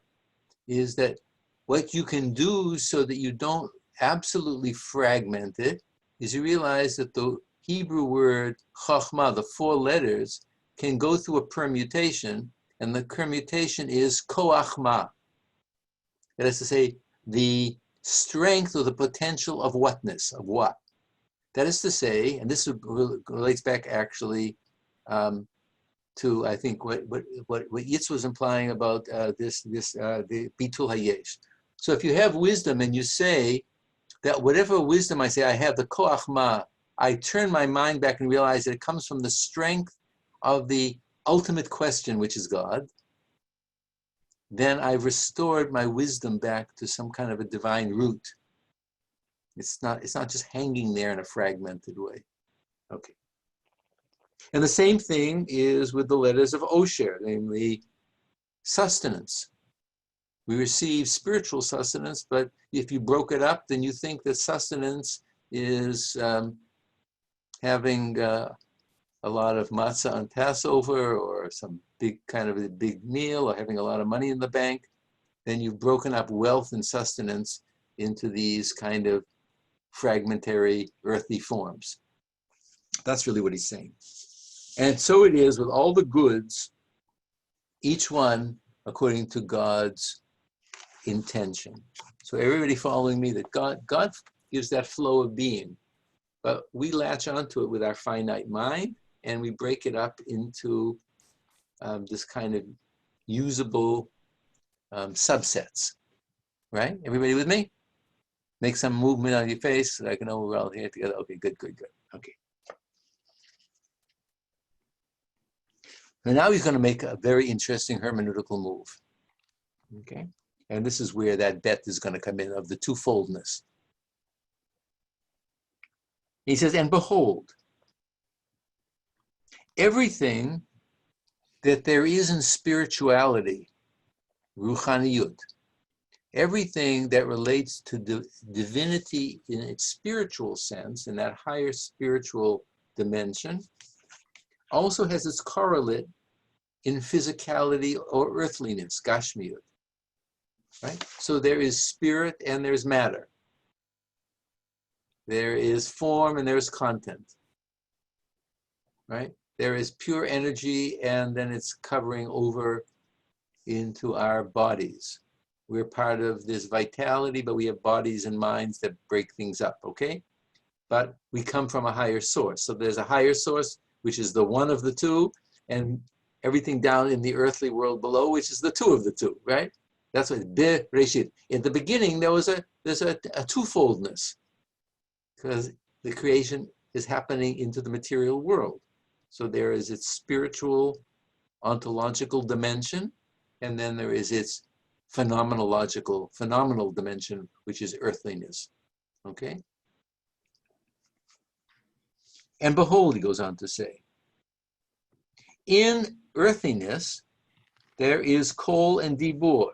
Speaker 2: is that what you can do so that you don't absolutely fragment it is you realize that the Hebrew word Chachma, the four letters, can go through a permutation, and the permutation is koachma. That is to say, the strength or the potential of whatness, of what. That is to say, and this relates back actually to, I think, what Yitz was implying about the Bitul Hayesh. So if you have wisdom and you say that whatever wisdom I say, I have the Koach Ma, I turn my mind back and realize that it comes from the strength of the ultimate question, which is God, then I've restored my wisdom back to some kind of a divine root. It's not just hanging there in a fragmented way. Okay. And the same thing is with the letters of Osher, namely sustenance. We receive spiritual sustenance, but if you broke it up, then you think that sustenance is having a lot of matzah on Passover or some big kind of a big meal or having a lot of money in the bank. Then you've broken up wealth and sustenance into these kind of fragmentary earthy forms. That's really what he's saying. And so it is with all the goods, each one according to God's intention. So everybody following me, that God gives that flow of being, but we latch onto it with our finite mind and we break it up into this kind of usable subsets, right? Everybody with me? Make some movement on your face so that I can know we're all here together. Okay, good. Okay. And now he's going to make a very interesting hermeneutical move. Okay? And this is where that bet is going to come in of the twofoldness. He says, and behold, everything that there is in spirituality, ruchaniyut, everything that relates to divinity in its spiritual sense, in that higher spiritual dimension, also has its correlate in physicality or earthliness, gashmiyut. Right? So there is spirit and there's matter. There is form and there's content. Right? There is pure energy and then it's covering over into our bodies. We're part of this vitality, but we have bodies and minds that break things up, okay? But we come from a higher source. So there's a higher source, which is the one of the two, and everything down in the earthly world below, which is the two of the two, right? That's what Bereshit. In the beginning, there's a twofoldness, because the creation is happening into the material world. So there is its spiritual, ontological dimension, and then there is its phenomenal dimension, which is earthliness. Okay? And behold, he goes on to say, in earthiness, there is kol and dibur.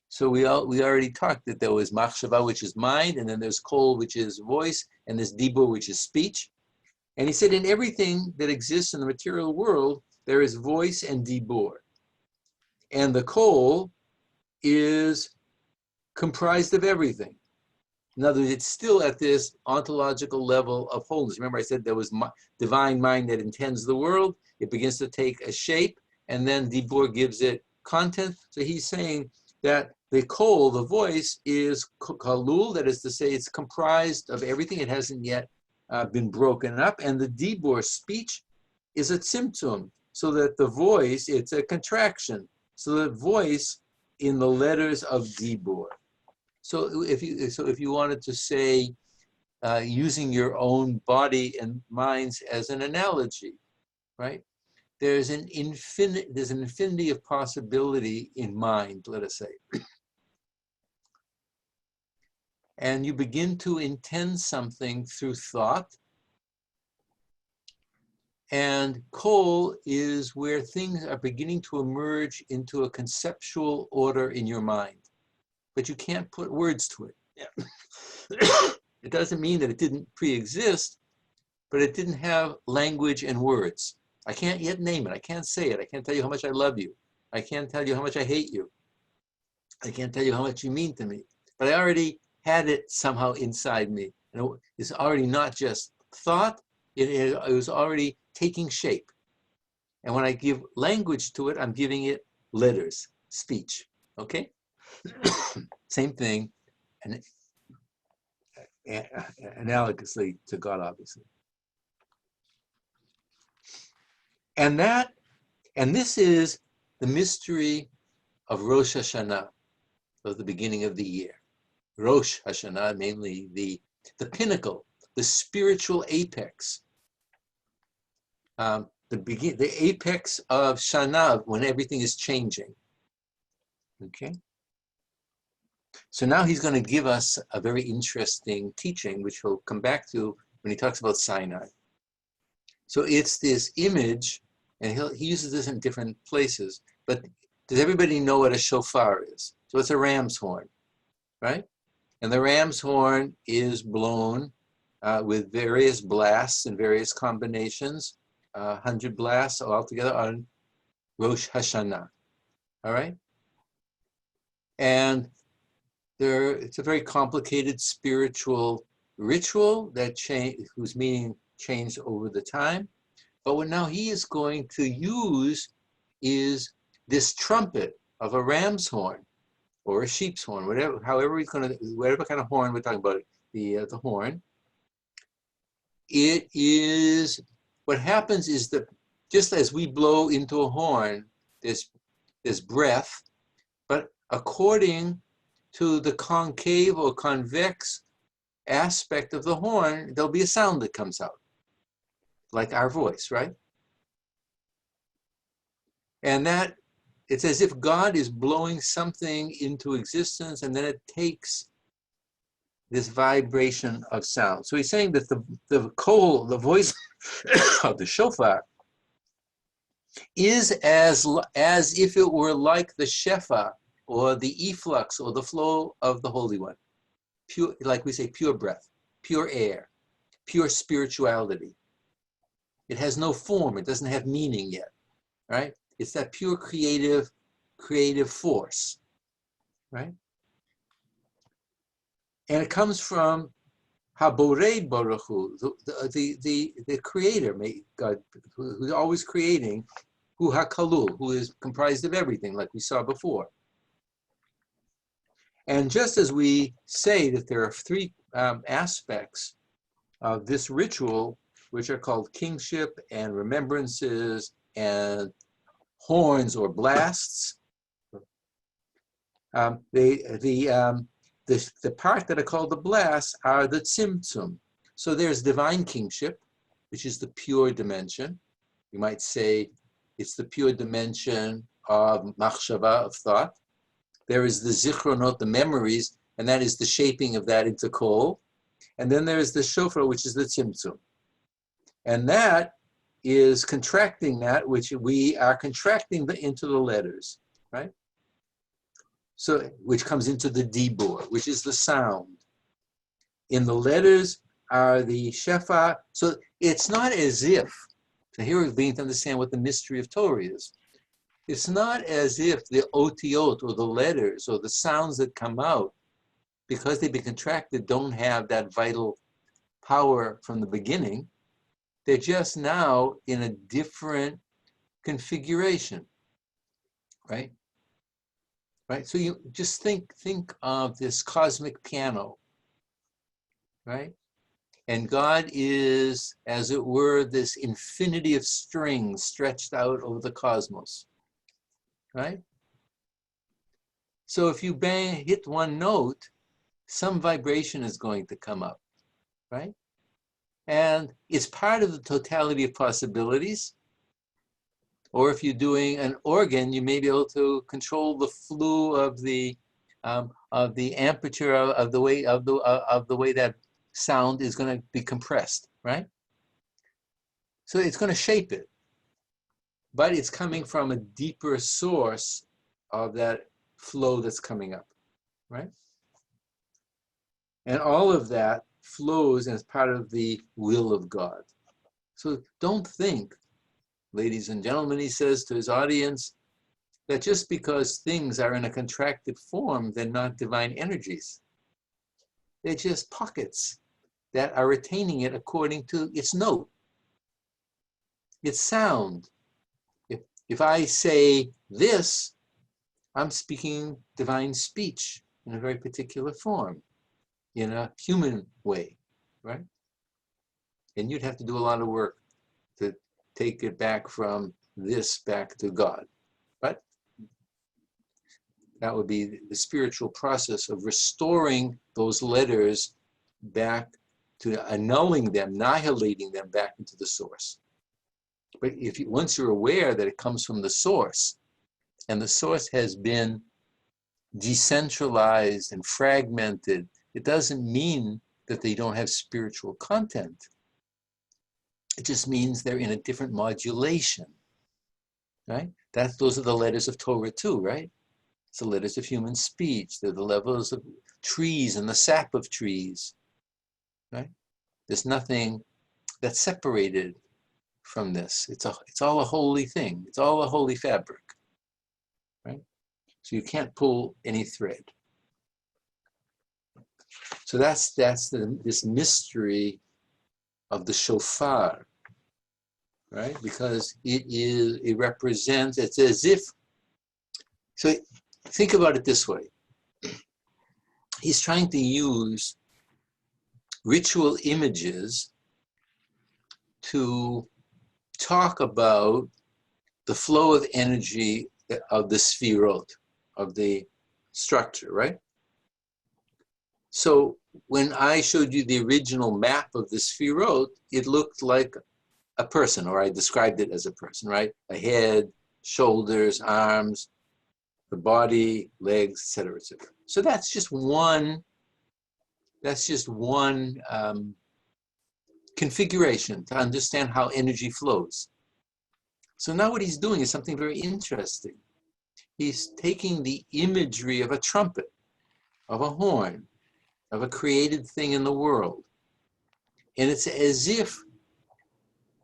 Speaker 2: So we already talked that there was machshava, which is mind, and then there's kol, which is voice, and there's dibur, which is speech. And he said, in everything that exists in the material world, there is voice and dibur. And the kol is comprised of everything. In other words, it's still at this ontological level of wholeness. Remember I said there was divine mind that intends the world. It begins to take a shape, and then dibur gives it content. So he's saying that the kol, the voice, is kalul, that is to say it's comprised of everything. It hasn't yet been broken up. And the dibur, speech, is a tzimtzum, so that the voice, it's a contraction. So the voice in the letters of dibur. So if you wanted to say, using your own body and minds as an analogy, right? there's an infinity of possibility in mind, let us say. And you begin to intend something through thought. And Kol is where things are beginning to emerge into a conceptual order in your mind. But you can't put words to it. Yeah. It doesn't mean that it didn't pre-exist, but it didn't have language and words. I can't yet name it. I can't say it. I can't tell you how much I love you. I can't tell you how much I hate you. I can't tell you how much you mean to me. But I already had it somehow inside me. And it's already not just thought, it was already taking shape. And when I give language to it, I'm giving it letters, speech, okay? Same thing, and analogously to God, obviously. And this is the mystery of Rosh Hashanah, of the beginning of the year. Rosh Hashanah, mainly the pinnacle, the spiritual apex, the apex of Shana, when everything is changing. Okay. So now he's going to give us a very interesting teaching, which we'll come back to when he talks about Sinai. So it's this image, and he uses this in different places, but does everybody know what a shofar is? So it's a ram's horn, right? And the ram's horn is blown with various blasts and various combinations, 100 blasts altogether on Rosh Hashanah, all right? And it's a very complicated spiritual ritual that whose meaning changed over the time. But what now he is going to use is this trumpet of a ram's horn or a sheep's horn, whatever kind of horn we're talking about, the horn. It is, what happens is that just as we blow into a horn, there's breath, but according to the concave or convex aspect of the horn, there'll be a sound that comes out, like our voice, right? And that, it's as if God is blowing something into existence, and then it takes this vibration of sound. So he's saying that the voice of the shofar is as if it were like the shefa, or the efflux, or the flow of the Holy One. Pure, like we say, pure breath, pure air, pure spirituality. It has no form, it doesn't have meaning yet, right? It's that pure creative force, right? And it comes from Haborei Baruch Hu, the creator, God, who's always creating, Hu HaKalul, who is comprised of everything, like we saw before. And just as we say that there are three aspects of this ritual, which are called kingship and remembrances and horns or blasts, the part that are called the blasts are the tzimtzum. So there's divine kingship, which is the pure dimension. You might say it's the pure dimension of machshava, of thought. There is the zichronot, the memories, and that is the shaping of that into kol. And then there is the shofar, which is the tzimtzum. And that is contracting that, which we are contracting into the letters, right? So, which comes into the dibur, which is the sound. In the letters are the shefa. So it's not as if, so here we're beginning to understand what the mystery of Torah is. It's not as if the otiot, or the letters, or the sounds that come out, because they've been contracted, don't have that vital power from the beginning. They're just now in a different configuration, right? Right. So you just think of this cosmic piano, right? And God is, as it were, this infinity of strings stretched out over the cosmos, right? So if you hit one note, some vibration is going to come up, right? And it's part of the totality of possibilities. Or if you're doing an organ, you may be able to control the flow of the aperture of the way that sound is going to be compressed, right? So it's going to shape it, but it's coming from a deeper source of that flow that's coming up, right? And all of that flows as part of the will of God. So don't think, ladies and gentlemen, he says to his audience, that just because things are in a contracted form, they're not divine energies. They're just pockets that are retaining it according to its note, its sound. If I say this, I'm speaking divine speech in a very particular form, in a human way, right? And you'd have to do a lot of work to take it back from this back to God. But that would be the spiritual process of restoring those letters back to annulling them, annihilating them back into the source. But once you're aware that it comes from the source, and the source has been decentralized and fragmented, it doesn't mean that they don't have spiritual content. It just means they're in a different modulation, right? Those are the letters of Torah too, right? It's the letters of human speech. They're the levels of trees and the sap of trees, right? There's nothing that's separated from this. It's all a holy thing. It's all a holy fabric, right? So you can't pull any thread. So that's this mystery of the shofar, right? Because it represents, it's as if, so think about it this way. He's trying to use ritual images to talk about the flow of energy of the sphirot, of the structure, right? So when I showed you the original map of the sphirot, it looked like a person, or I described it as a person, right? A head, shoulders, arms, the body, legs, etc., etc. So that's just one configuration to understand how energy flows. So now what he's doing is something very interesting. He's taking the imagery of a trumpet, of a horn, of a created thing in the world. And it's as if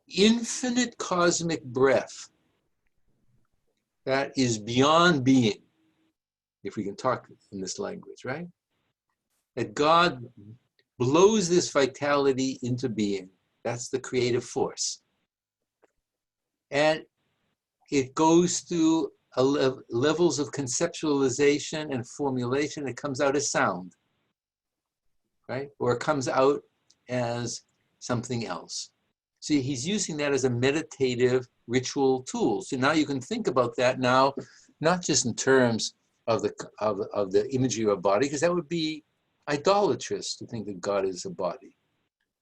Speaker 2: infinite cosmic breath that is beyond being, if we can talk in this language, right? That God blows this vitality into being. That's the creative force. And it goes through levels of conceptualization and formulation. It comes out as sound, right? Or it comes out as something else. See, he's using that as a meditative ritual tool. So now you can think about that now, not just in terms of the imagery of a body, because that would be idolatrous to think that God is a body,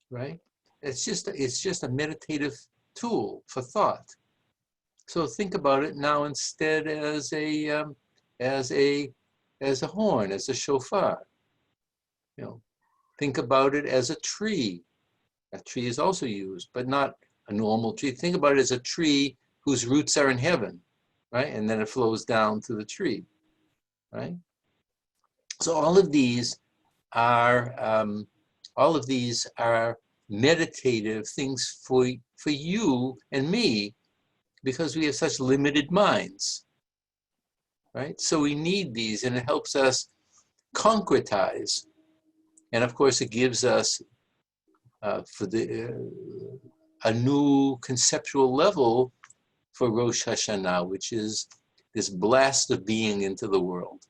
Speaker 2: right? It's just a meditative tool for thought. So think about it now instead as a horn, as a shofar. You know, think about it as a tree. A tree is also used, but not a normal tree. Think about it as a tree whose roots are in heaven, right? And then it flows down to the tree, right? So all of these are meditative things for you and me, because we have such limited minds, right? So we need these, and it helps us concretize. And of course, it gives us a new conceptual level for Rosh Hashanah, which is this blast of being into the world.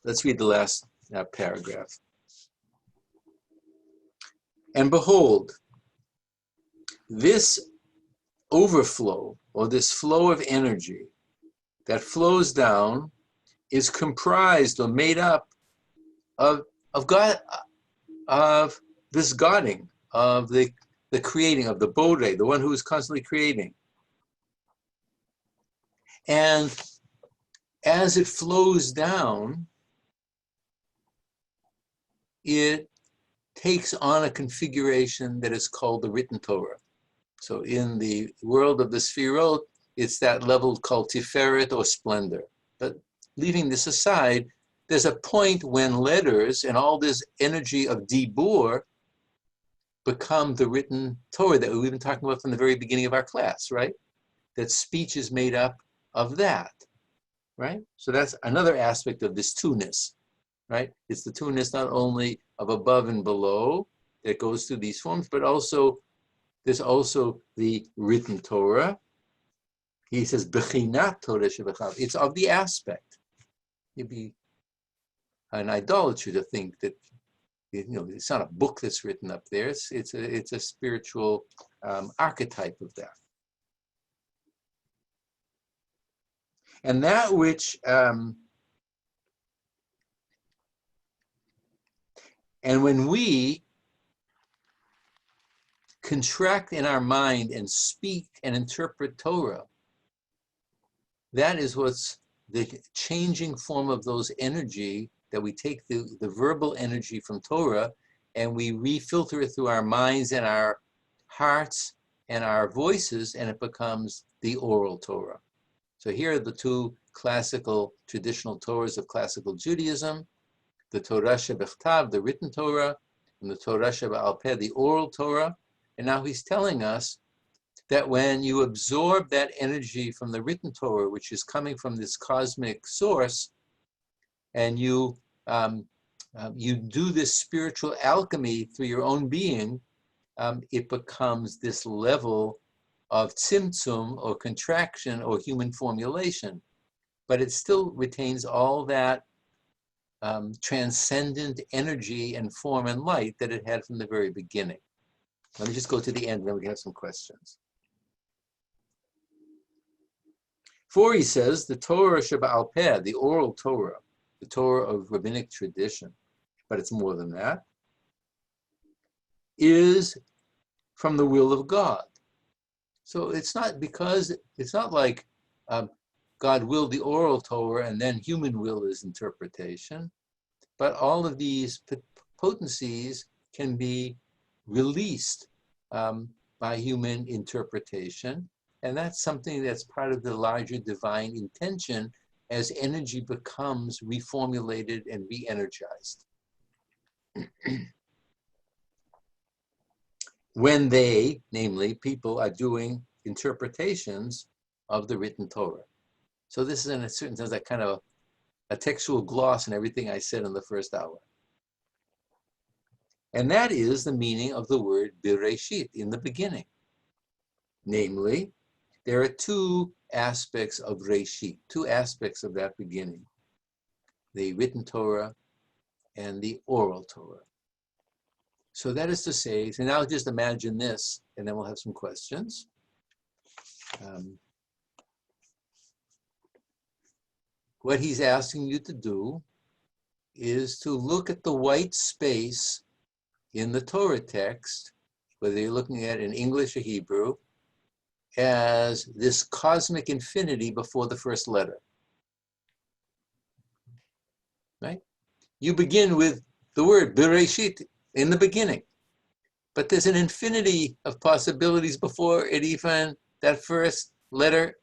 Speaker 2: Let's read the last paragraph. And behold, this overflow, or this flow of energy that flows down, is comprised or made up of God, of this Godding, of the creating, of the Bodhi, the one who is constantly creating, And as it flows down, it takes on a configuration that is called the Written Torah. So in the world of the Sfirot, it's that level called Tiferet or splendor. But leaving this aside, there's a point when letters and all this energy of Dibur become the Written Torah that we've been talking about from the very beginning of our class, right? That speech is made up of that, right? So that's another aspect of this two-ness, right? It's the two-ness not only of above and below that goes through these forms, but also there's also the Written Torah. He says, Bechinat Torah shebechav. It's of the aspect. It'd be an idolatry to think that, you know, it's not a book that's written up there. It's a spiritual archetype of that. And that which, and when we contract in our mind and speak and interpret Torah, that is what's the changing form of those energy that we take the verbal energy from Torah and we refilter it through our minds and our hearts and our voices, and it becomes the oral Torah. So here are the two classical traditional Torahs of classical Judaism, the Torah Shebechtav, the written Torah, and the Torah Sheba'al Peh, the oral Torah. And now he's telling us that when you absorb that energy from the written Torah, which is coming from this cosmic source, and you do this spiritual alchemy through your own being, it becomes this level of tzimtzum or contraction or human formulation. But it still retains all that transcendent energy and form and light that it had from the very beginning. Let me just go to the end, and then we can have some questions. 4, he says, the Torah Sheba'al Peh, the oral Torah, the Torah of rabbinic tradition, but it's more than that, is from the will of God. So it's not like God willed the oral Torah and then human will is interpretation, but all of these potencies can be released by human interpretation. And that's something that's part of the larger divine intention as energy becomes reformulated and re-energized. When they, namely people, are doing interpretations of the written Torah. So this is in a certain sense like kind of a textual gloss in everything I said in the first hour. And that is the meaning of the word Bereshit, in the beginning. Namely, there are two aspects of Reshit, two aspects of that beginning, the written Torah and the oral Torah. So that is to say, so now just imagine this, and then we'll have some questions. What he's asking you to do is to look at the white space in the Torah text, whether you're looking at it in English or Hebrew, as this cosmic infinity before the first letter. Right? You begin with the word Bereshit, in the beginning, but there's an infinity of possibilities before it even, that first letter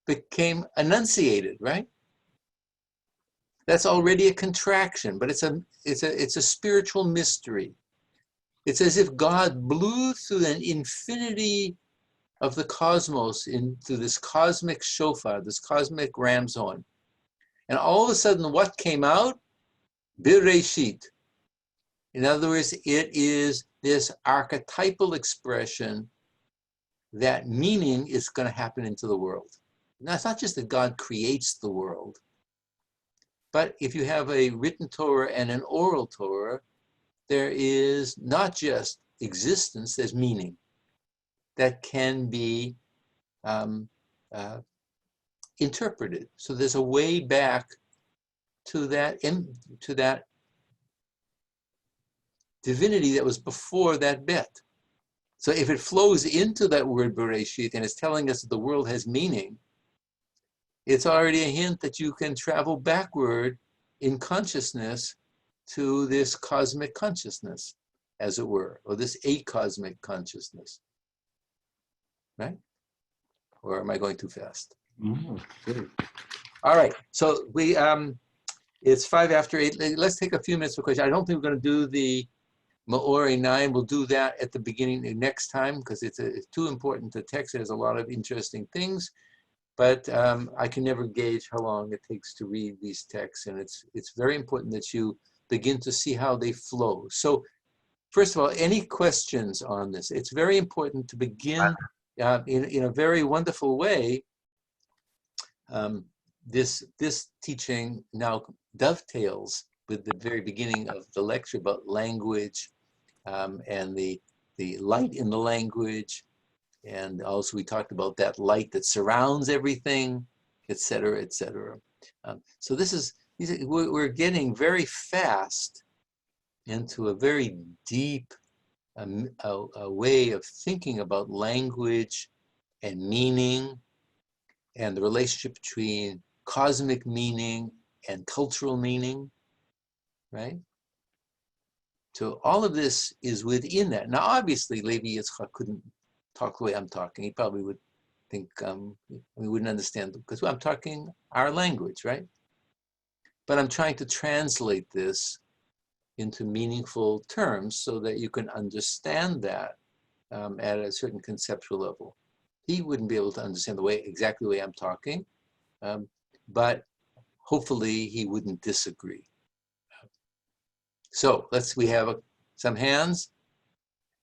Speaker 2: became enunciated, right? That's already a contraction, but it's a spiritual mystery. It's as if God blew through an infinity of the cosmos into this cosmic shofar, this cosmic ram's horn. And all of a sudden, what came out? Bereshit. In other words, it is this archetypal expression that meaning is going to happen into the world. Now, it's not just that God creates the world, but if you have a written Torah and an oral Torah, there is not just existence, there's meaning that can be interpreted. So there's a way back to that divinity that was before that bet. So if it flows into that word Bereshit and is telling us that the world has meaning, it's already a hint that you can travel backward in consciousness to this cosmic consciousness, as it were, or this acosmic consciousness, right? Or am I going too fast?
Speaker 8: Oh, good.
Speaker 2: All right, so it's 8:05. Let's take a few minutes for questions. I don't think we're going to do the Ma'or Einayim. We'll do that at the beginning next time because it's too important to text. There's a lot of interesting things, but I can never gauge how long it takes to read these texts, and it's very important that you begin to see how they flow. So, first of all, any questions on this? It's very important to begin in a very wonderful way. This teaching now dovetails with the very beginning of the lecture about language and the light in the language, and also we talked about that light that surrounds everything, etc., etc. So we're getting very fast into a very deep a way of thinking about language and meaning and the relationship between cosmic meaning and cultural meaning, right? So all of this is within that. Now, obviously, Levi Yitzchak couldn't talk the way I'm talking. He probably would think, we wouldn't understand because I'm talking our language, right? But I'm trying to translate this into meaningful terms so that you can understand that at a certain conceptual level. He wouldn't be able to understand exactly the way I'm talking, but hopefully he wouldn't disagree. So we have some hands.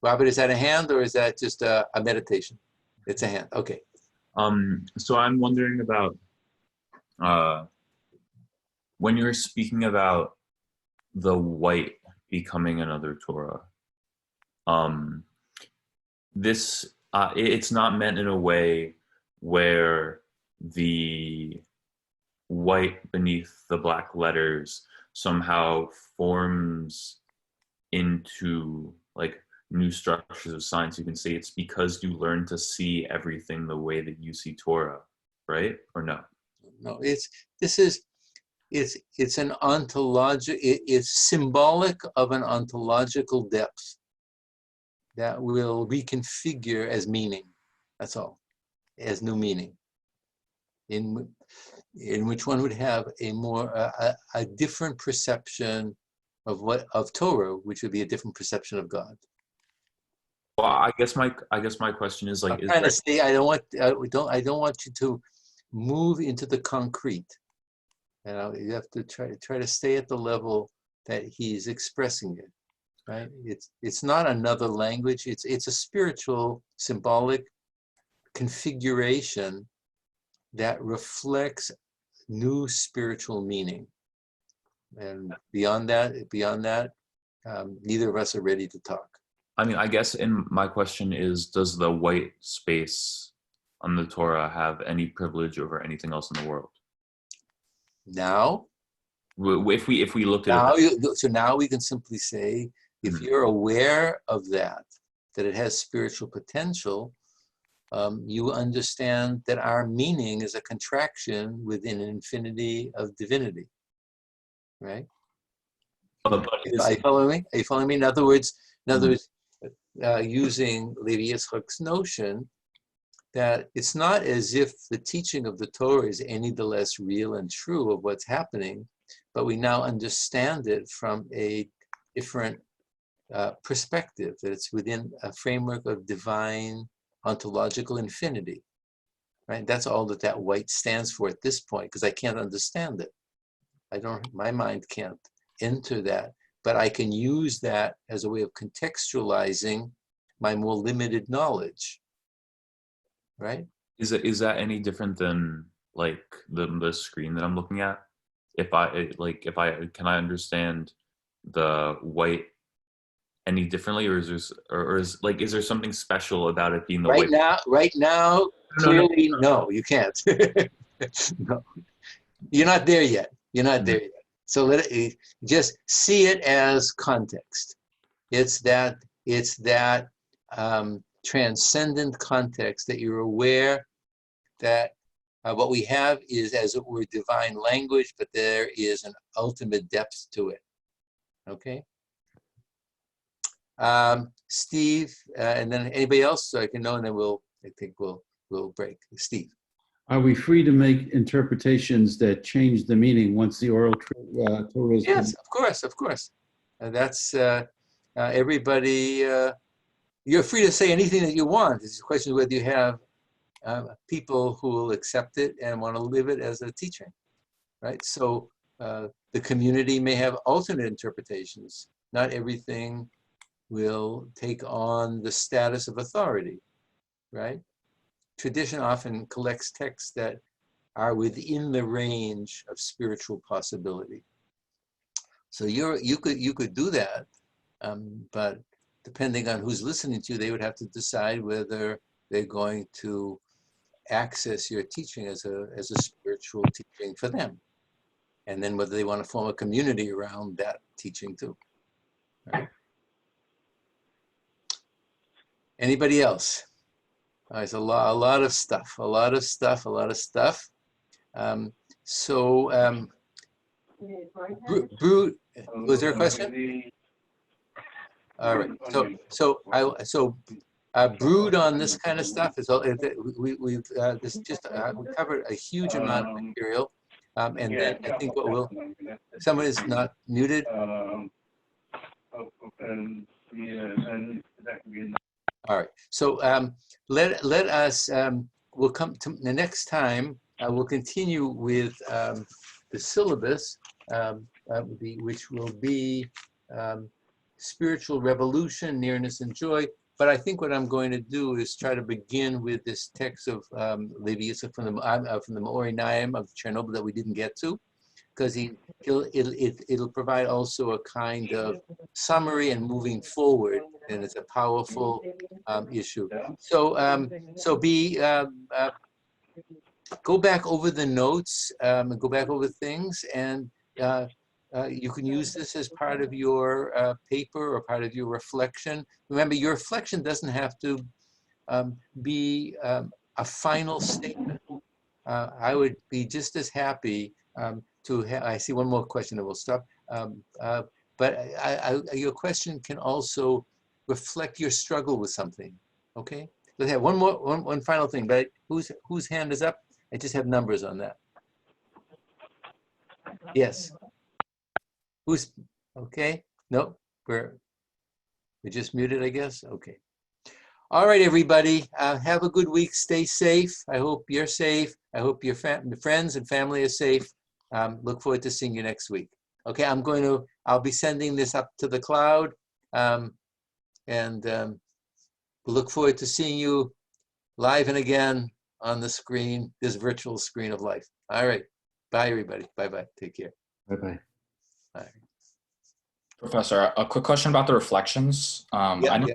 Speaker 2: Robert, is that a hand or is that just a meditation? It's a hand, okay.
Speaker 9: So I'm wondering about when you're speaking about the white becoming another Torah, it's not meant in a way where the white beneath the black letters somehow forms into like new structures of science. You can say it's because you learn to see everything the way that you see Torah, right? Or no?
Speaker 2: No, it's an ontological, it's symbolic of an ontological depth that will reconfigure as meaning. That's all, as new meaning, in which one would have a different perception of Torah, which would be a different perception of God.
Speaker 9: Well, I guess my question is like,
Speaker 2: I don't want you to move into the concrete. You have to try to stay at the level that he's expressing it, right? It's not another language. It's a spiritual, symbolic configuration that reflects new spiritual meaning. And beyond that, neither of us are ready to talk.
Speaker 9: I mean, I guess my question is, does the white space on the Torah have any privilege over anything else in the world?
Speaker 2: Now,
Speaker 9: if we looked at
Speaker 2: now,
Speaker 9: it,
Speaker 2: so now we can simply say, if you're aware of that it has spiritual potential, you understand that our meaning is a contraction within an infinity of divinity, right? Are you following me? Are you following me? In other words, using Levi Yitzchak's notion that it's not as if the teaching of the Torah is any the less real and true of what's happening, but we now understand it from a different perspective, that it's within a framework of divine ontological infinity, right? That's all that white stands for at this point, because I can't understand it. My mind can't enter that, but I can use that as a way of contextualizing my more limited knowledge, right?
Speaker 9: Is that any different than like the screen that I'm looking at? Can I understand the white any differently, or is there something special about it being the white?
Speaker 2: Right now, clearly, no, you can't. No, you're not there yet. You're not there yet. So just see it as context. It's that transcendent context that you're aware that What we have is, as it were, divine language, but there is an ultimate depth to it. Okay. Steve, and then anybody else, so I can know, and then I think we'll break. Steve.
Speaker 8: Are we free to make interpretations that change the meaning once the oral Torah is?
Speaker 2: Yes, of course. That's everybody. You're free to say anything that you want. It's a question of whether you have people who will accept it and want to live it as a teaching, right? So the community may have alternate interpretations. Not everything will take on the status of authority, right? Tradition often collects texts that are within the range of spiritual possibility. So you could do that, but depending on who's listening to you, they would have to decide whether they're going to access your teaching as a spiritual teaching for them, and then whether they want to form a community around that teaching too. Right? Anybody else? There's a lot of stuff. Brood, was there a question? All right. So brood on this kind of stuff is all. We covered a huge amount of material, and then I think what we'll. Someone is not muted. All right. So let us. We'll come to the next time. We'll continue with the syllabus, which will be spiritual revolution, nearness, and joy. But I think what I'm going to do is try to begin with this text of Levi Yitzchak from the Einayim of Chernobyl that we didn't get to, because it'll provide also a kind of summary and moving forward, and it's a powerful issue. So go back over the notes, and go back over things, and you can use this as part of your paper or part of your reflection. Remember, your reflection doesn't have to be a final statement. I would be just as happy to have, I see one more question and we'll stop. But your question can also reflect your struggle with something, okay? Let's have one final thing, but whose hand is up? I just have numbers on that. Yes. Who's, okay? No, we're just muted, I guess. Okay. All right, everybody. Have a good week. Stay safe. I hope you're safe. I hope your friends and family are safe. Look forward to seeing you next week. Okay, I'll be sending this up to the cloud. And we'll look forward to seeing you live and again on the screen, this virtual screen of life. All right. Bye, everybody. Bye-bye. Take care.
Speaker 8: Bye-bye.
Speaker 2: Bye.
Speaker 11: Professor, a quick question about the reflections. I know